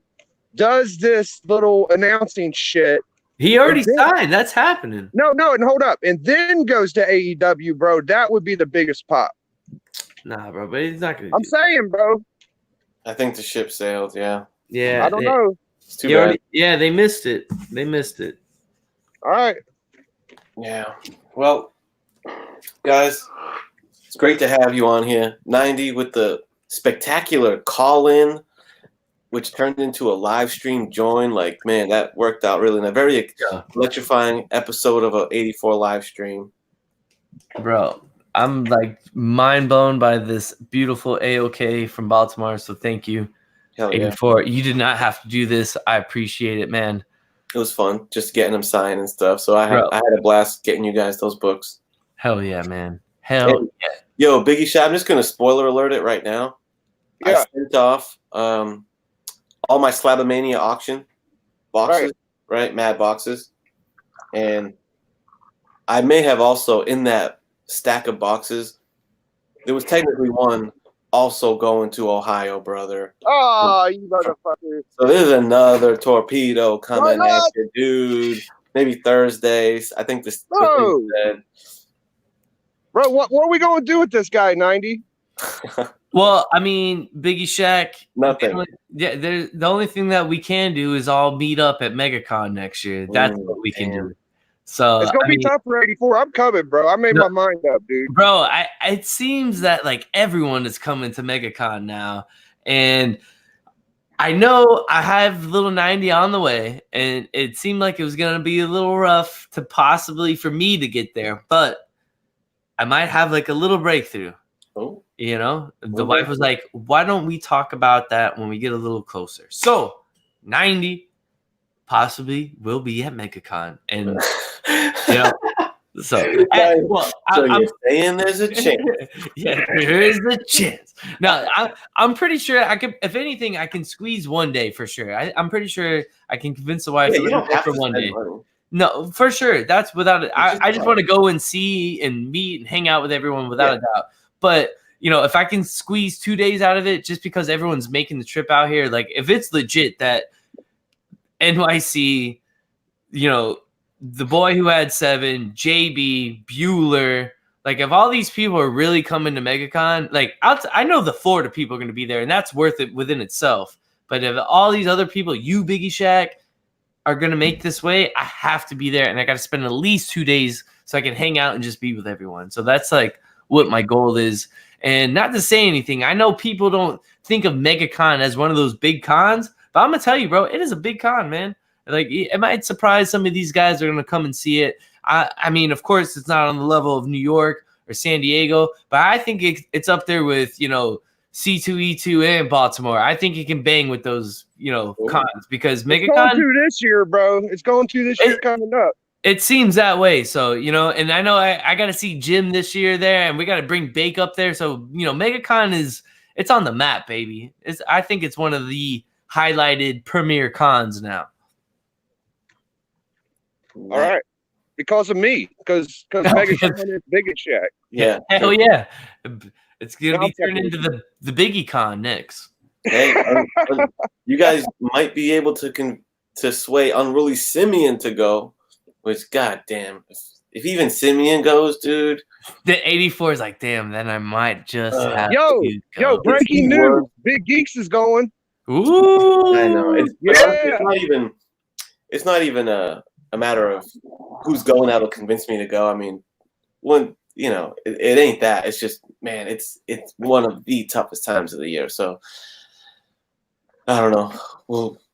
Speaker 3: does this little announcing shit.
Speaker 4: He already signed. That's happening.
Speaker 3: No, and hold up. And then goes to AEW, bro. That would be the biggest pop.
Speaker 4: Nah, bro, but he's not gonna.
Speaker 3: I'm saying, bro.
Speaker 1: I think the ship sailed. Yeah,
Speaker 4: Yeah,
Speaker 3: I don't know.
Speaker 1: it's too bad.
Speaker 4: Yeah, they missed it. They missed it.
Speaker 3: All right.
Speaker 1: Yeah. Well, guys, it's great to have you on here. 90 with the spectacular call-in, which turned into a live stream join. Like, man, that worked out really nice. Very electrifying episode of a 84 live stream.
Speaker 4: Bro, I'm like mind blown by this beautiful AOK from Baltimore. So thank you.
Speaker 1: Hell yeah.
Speaker 4: 84. You did not have to do this. I appreciate it, man.
Speaker 1: It was fun just getting them signed and stuff. So I had a blast getting you guys those books.
Speaker 4: Hell yeah, man. Hell yeah.
Speaker 1: Yo, Biggie Shot, I'm just going to spoiler alert it right now.
Speaker 3: Yeah.
Speaker 1: I sent off all my Slabomania auction boxes, right? Mad boxes. And I may have also, in that stack of boxes, there was technically one also going to Ohio, brother.
Speaker 3: Oh, you motherfucker.
Speaker 1: So there's another torpedo coming
Speaker 3: Why
Speaker 1: at
Speaker 3: not?
Speaker 1: you, dude. Maybe Thursdays. I think this.
Speaker 3: Bro. Bro, what are we going to do with this guy, 90?
Speaker 4: Well, I mean, Biggie Shaq.
Speaker 1: Nothing.
Speaker 4: Yeah, the only thing that we can do is all meet up at MegaCon next year. That's what we can do. So
Speaker 3: It's going to be tough for 84. I'm coming, bro. I made my mind up, dude.
Speaker 4: Bro, it seems that like everyone is coming to MegaCon now. And I know I have little 90 on the way, and it seemed like it was going to be a little rough to possibly for me to get there, but I might have like a little breakthrough.
Speaker 1: Oh.
Speaker 4: You know, the wife was like, why don't we talk about that when we get a little closer? So 90 possibly will be at MegaCon. And, you know, so
Speaker 1: you're saying there's a chance.
Speaker 4: Yeah, there is a chance. Now, I'm pretty sure I can, if anything, I can squeeze one day for sure. I'm pretty sure I can convince the wife to let me go for one day.
Speaker 1: Money.
Speaker 4: No, for sure. That's without it. I just want to go and see and meet and hang out with everyone without a doubt. But, you know, if I can squeeze 2 days out of it just because everyone's making the trip out here, like if it's legit that NYC, you know, the boy who had 7, JB, Bueller, like if all these people are really coming to MegaCon, like I know the Florida people are going to be there and that's worth it within itself. But if all these other people, you, Biggie Shaq, are going to make this way, I have to be there and I got to spend at least 2 days so I can hang out and just be with everyone. So that's like what my goal is. And not to say anything, I know people don't think of MegaCon as one of those big cons, but I'm going to tell you, bro, it is a big con, man. Like, it might surprise some of these guys that are going to come and see it. I mean, of course, it's not on the level of New York or San Diego, but I think it's up there with, you know, C2E2 and Baltimore. I think it can bang with those, you know, cons because MegaCon.
Speaker 3: It's going to this year, bro. It's going to this year coming up.
Speaker 4: It seems that way. So, you know, and I know I got to see Jim this year there, and we got to bring Bake up there. So, you know, MegaCon it's on the map, baby. I think it's one of the highlighted premier cons now.
Speaker 3: All right. Because of me. Because MegaCon is Biggie Shaq.
Speaker 1: Yeah.
Speaker 4: Hell yeah. It's going to be turned into the Biggie Con next.
Speaker 1: Hey, you guys might be able to sway Unruly Simeon to go. Which, goddamn, if even Simeon goes, dude.
Speaker 4: The 84 is like, damn, then I might just have
Speaker 3: Yo,
Speaker 4: to go.
Speaker 3: breaking news. Big Geeks is going.
Speaker 4: Ooh.
Speaker 1: I know. It's not even a matter of who's going that'll convince me to go. I mean, you know, it ain't that. It's just, man, it's one of the toughest times of the year. So, I don't know.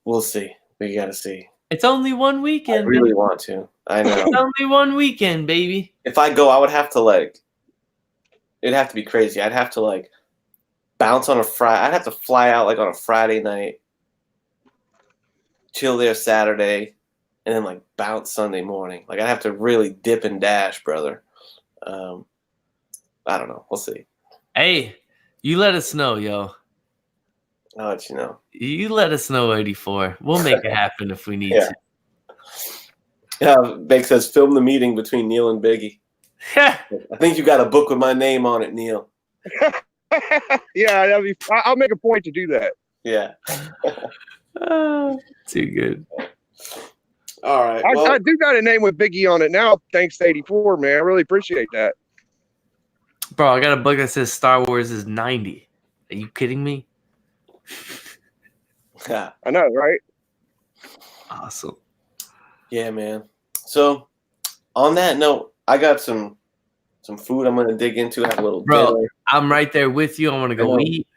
Speaker 1: We'll see. We got to see.
Speaker 4: It's only one
Speaker 1: I
Speaker 4: weekend.
Speaker 1: really
Speaker 4: baby.
Speaker 1: want to. I know.
Speaker 4: It's only one weekend, baby.
Speaker 1: If I go, I would have to like. It'd have to be crazy. I'd have to like bounce on a Friday. I'd have to fly out like on a Friday night, chill there Saturday, and then like bounce Sunday morning. Like I'd have to really dip and dash, brother. I don't know. We'll see.
Speaker 4: Hey, you let us know, yo.
Speaker 1: I'll let you know.
Speaker 4: You let us know, 84. We'll make it happen if we need
Speaker 1: Yeah. Bake says, film the meeting between Neil and Biggie.
Speaker 4: to.
Speaker 1: I think you got a book with my name on it, Neil.
Speaker 3: Yeah, I'll make a point to do that.
Speaker 1: Yeah.
Speaker 4: Too good.
Speaker 1: All right.
Speaker 3: I
Speaker 1: Well,
Speaker 3: do got a name with Biggie on it now, thanks to 84, man. I really appreciate that.
Speaker 4: Bro, I got a book that says Star Wars is 90. Are you kidding me?
Speaker 1: yeah.
Speaker 3: I know, right?
Speaker 4: Awesome.
Speaker 1: Yeah, man. So, on that note, I got some food I'm gonna dig into. Have a little
Speaker 4: Bro,
Speaker 1: dinner.
Speaker 4: I'm right there with you. I want to go
Speaker 1: I know.
Speaker 4: eat.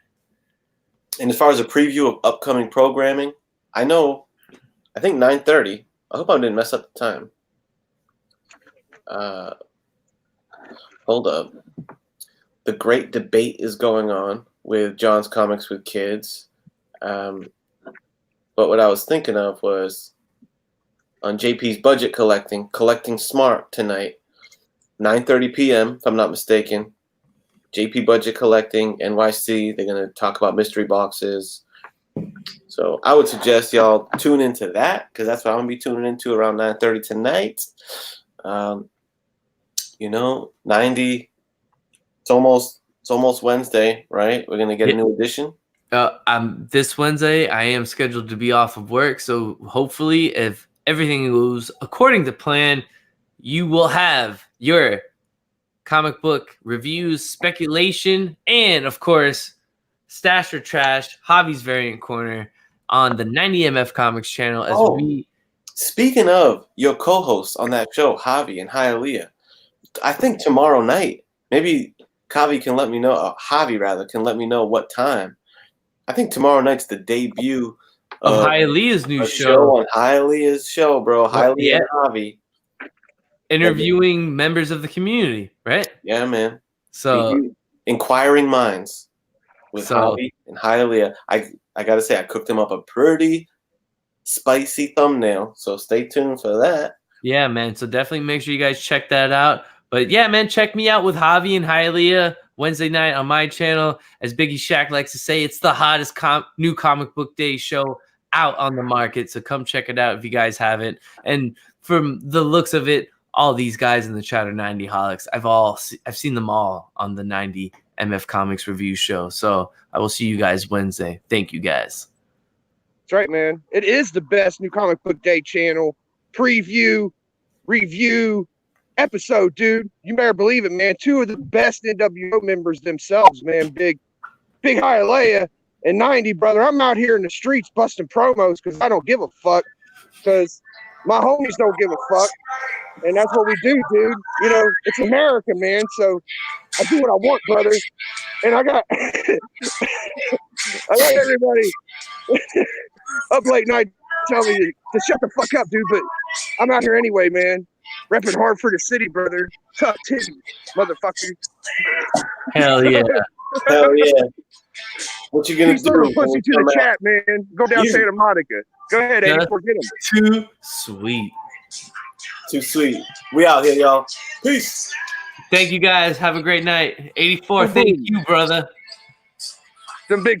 Speaker 1: And as far as a preview of upcoming programming, I think 9:30. I hope I didn't mess up the time. Hold up. The Great Debate is going on with John's Comics with Kids. But what I was thinking of was on JP's budget collecting smart tonight, 9:30 p.m. if I'm not mistaken. JP Budget Collecting NYC. They're gonna talk about mystery boxes. So I would suggest y'all tune into that because that's what I'm gonna be tuning into around 9:30 tonight. 90. It's almost Wednesday, right? We're gonna get a new edition.
Speaker 4: This Wednesday, I am scheduled to be off of work, so hopefully, if everything goes according to plan, you will have your comic book reviews, speculation, and of course, Stash or Trash, Javi's Variant Corner on the 90MF Comics channel. As we
Speaker 1: Speaking of your co-hosts on that show, Javi and Hialeah, I think tomorrow night, maybe Javi can let me know, Javi can let me know what time. I think tomorrow night's the debut
Speaker 4: of Hialeah's new
Speaker 1: a
Speaker 4: show
Speaker 1: on Hialeah's show, bro. Hialeah and Javi.
Speaker 4: interviewing members of the community, right?
Speaker 1: Yeah, man.
Speaker 4: So
Speaker 1: Inquiring Minds with Javi and Hialeah. I gotta say, I cooked them up a pretty spicy thumbnail, so stay tuned for that.
Speaker 4: yeah, man. So definitely make sure you guys check that out. But yeah, man, check me out with Javi and Hialeah Wednesday night on my channel. As Biggie Shaq likes to say, it's the hottest new comic book day show out on the market. So come check it out if you guys haven't. And from the looks of it, all these guys in the chat are 90 holics. I've seen them all on the 90 MF Comics review show. So I will see you guys Wednesday. Thank you guys.
Speaker 3: That's right, man. It is the best new comic book day channel preview, review, episode, dude. You better believe it, man. Two of the best NWO members themselves, man. Big Hialeah and 90, brother. I'm out here in the streets busting promos because I don't give a fuck. Because my homies don't give a fuck. And that's what we do, dude. You know, it's America, man. So I do what I want, brother. And I got everybody up late night telling me to shut the fuck up, dude. But I'm out here anyway, man. Repping hard for the city, brother. Tough titty, motherfucker.
Speaker 4: Hell yeah.
Speaker 1: Hell yeah. What you gonna
Speaker 3: Keep throwing
Speaker 1: do?
Speaker 3: pussy to the chat, man. Go down Santa Monica. Go ahead,
Speaker 4: Yeah.
Speaker 3: 84, get him.
Speaker 4: Too sweet.
Speaker 1: Too sweet. We out here, y'all. Peace.
Speaker 4: Thank you guys. Have a great night. 84, thank you, brother.
Speaker 3: Them big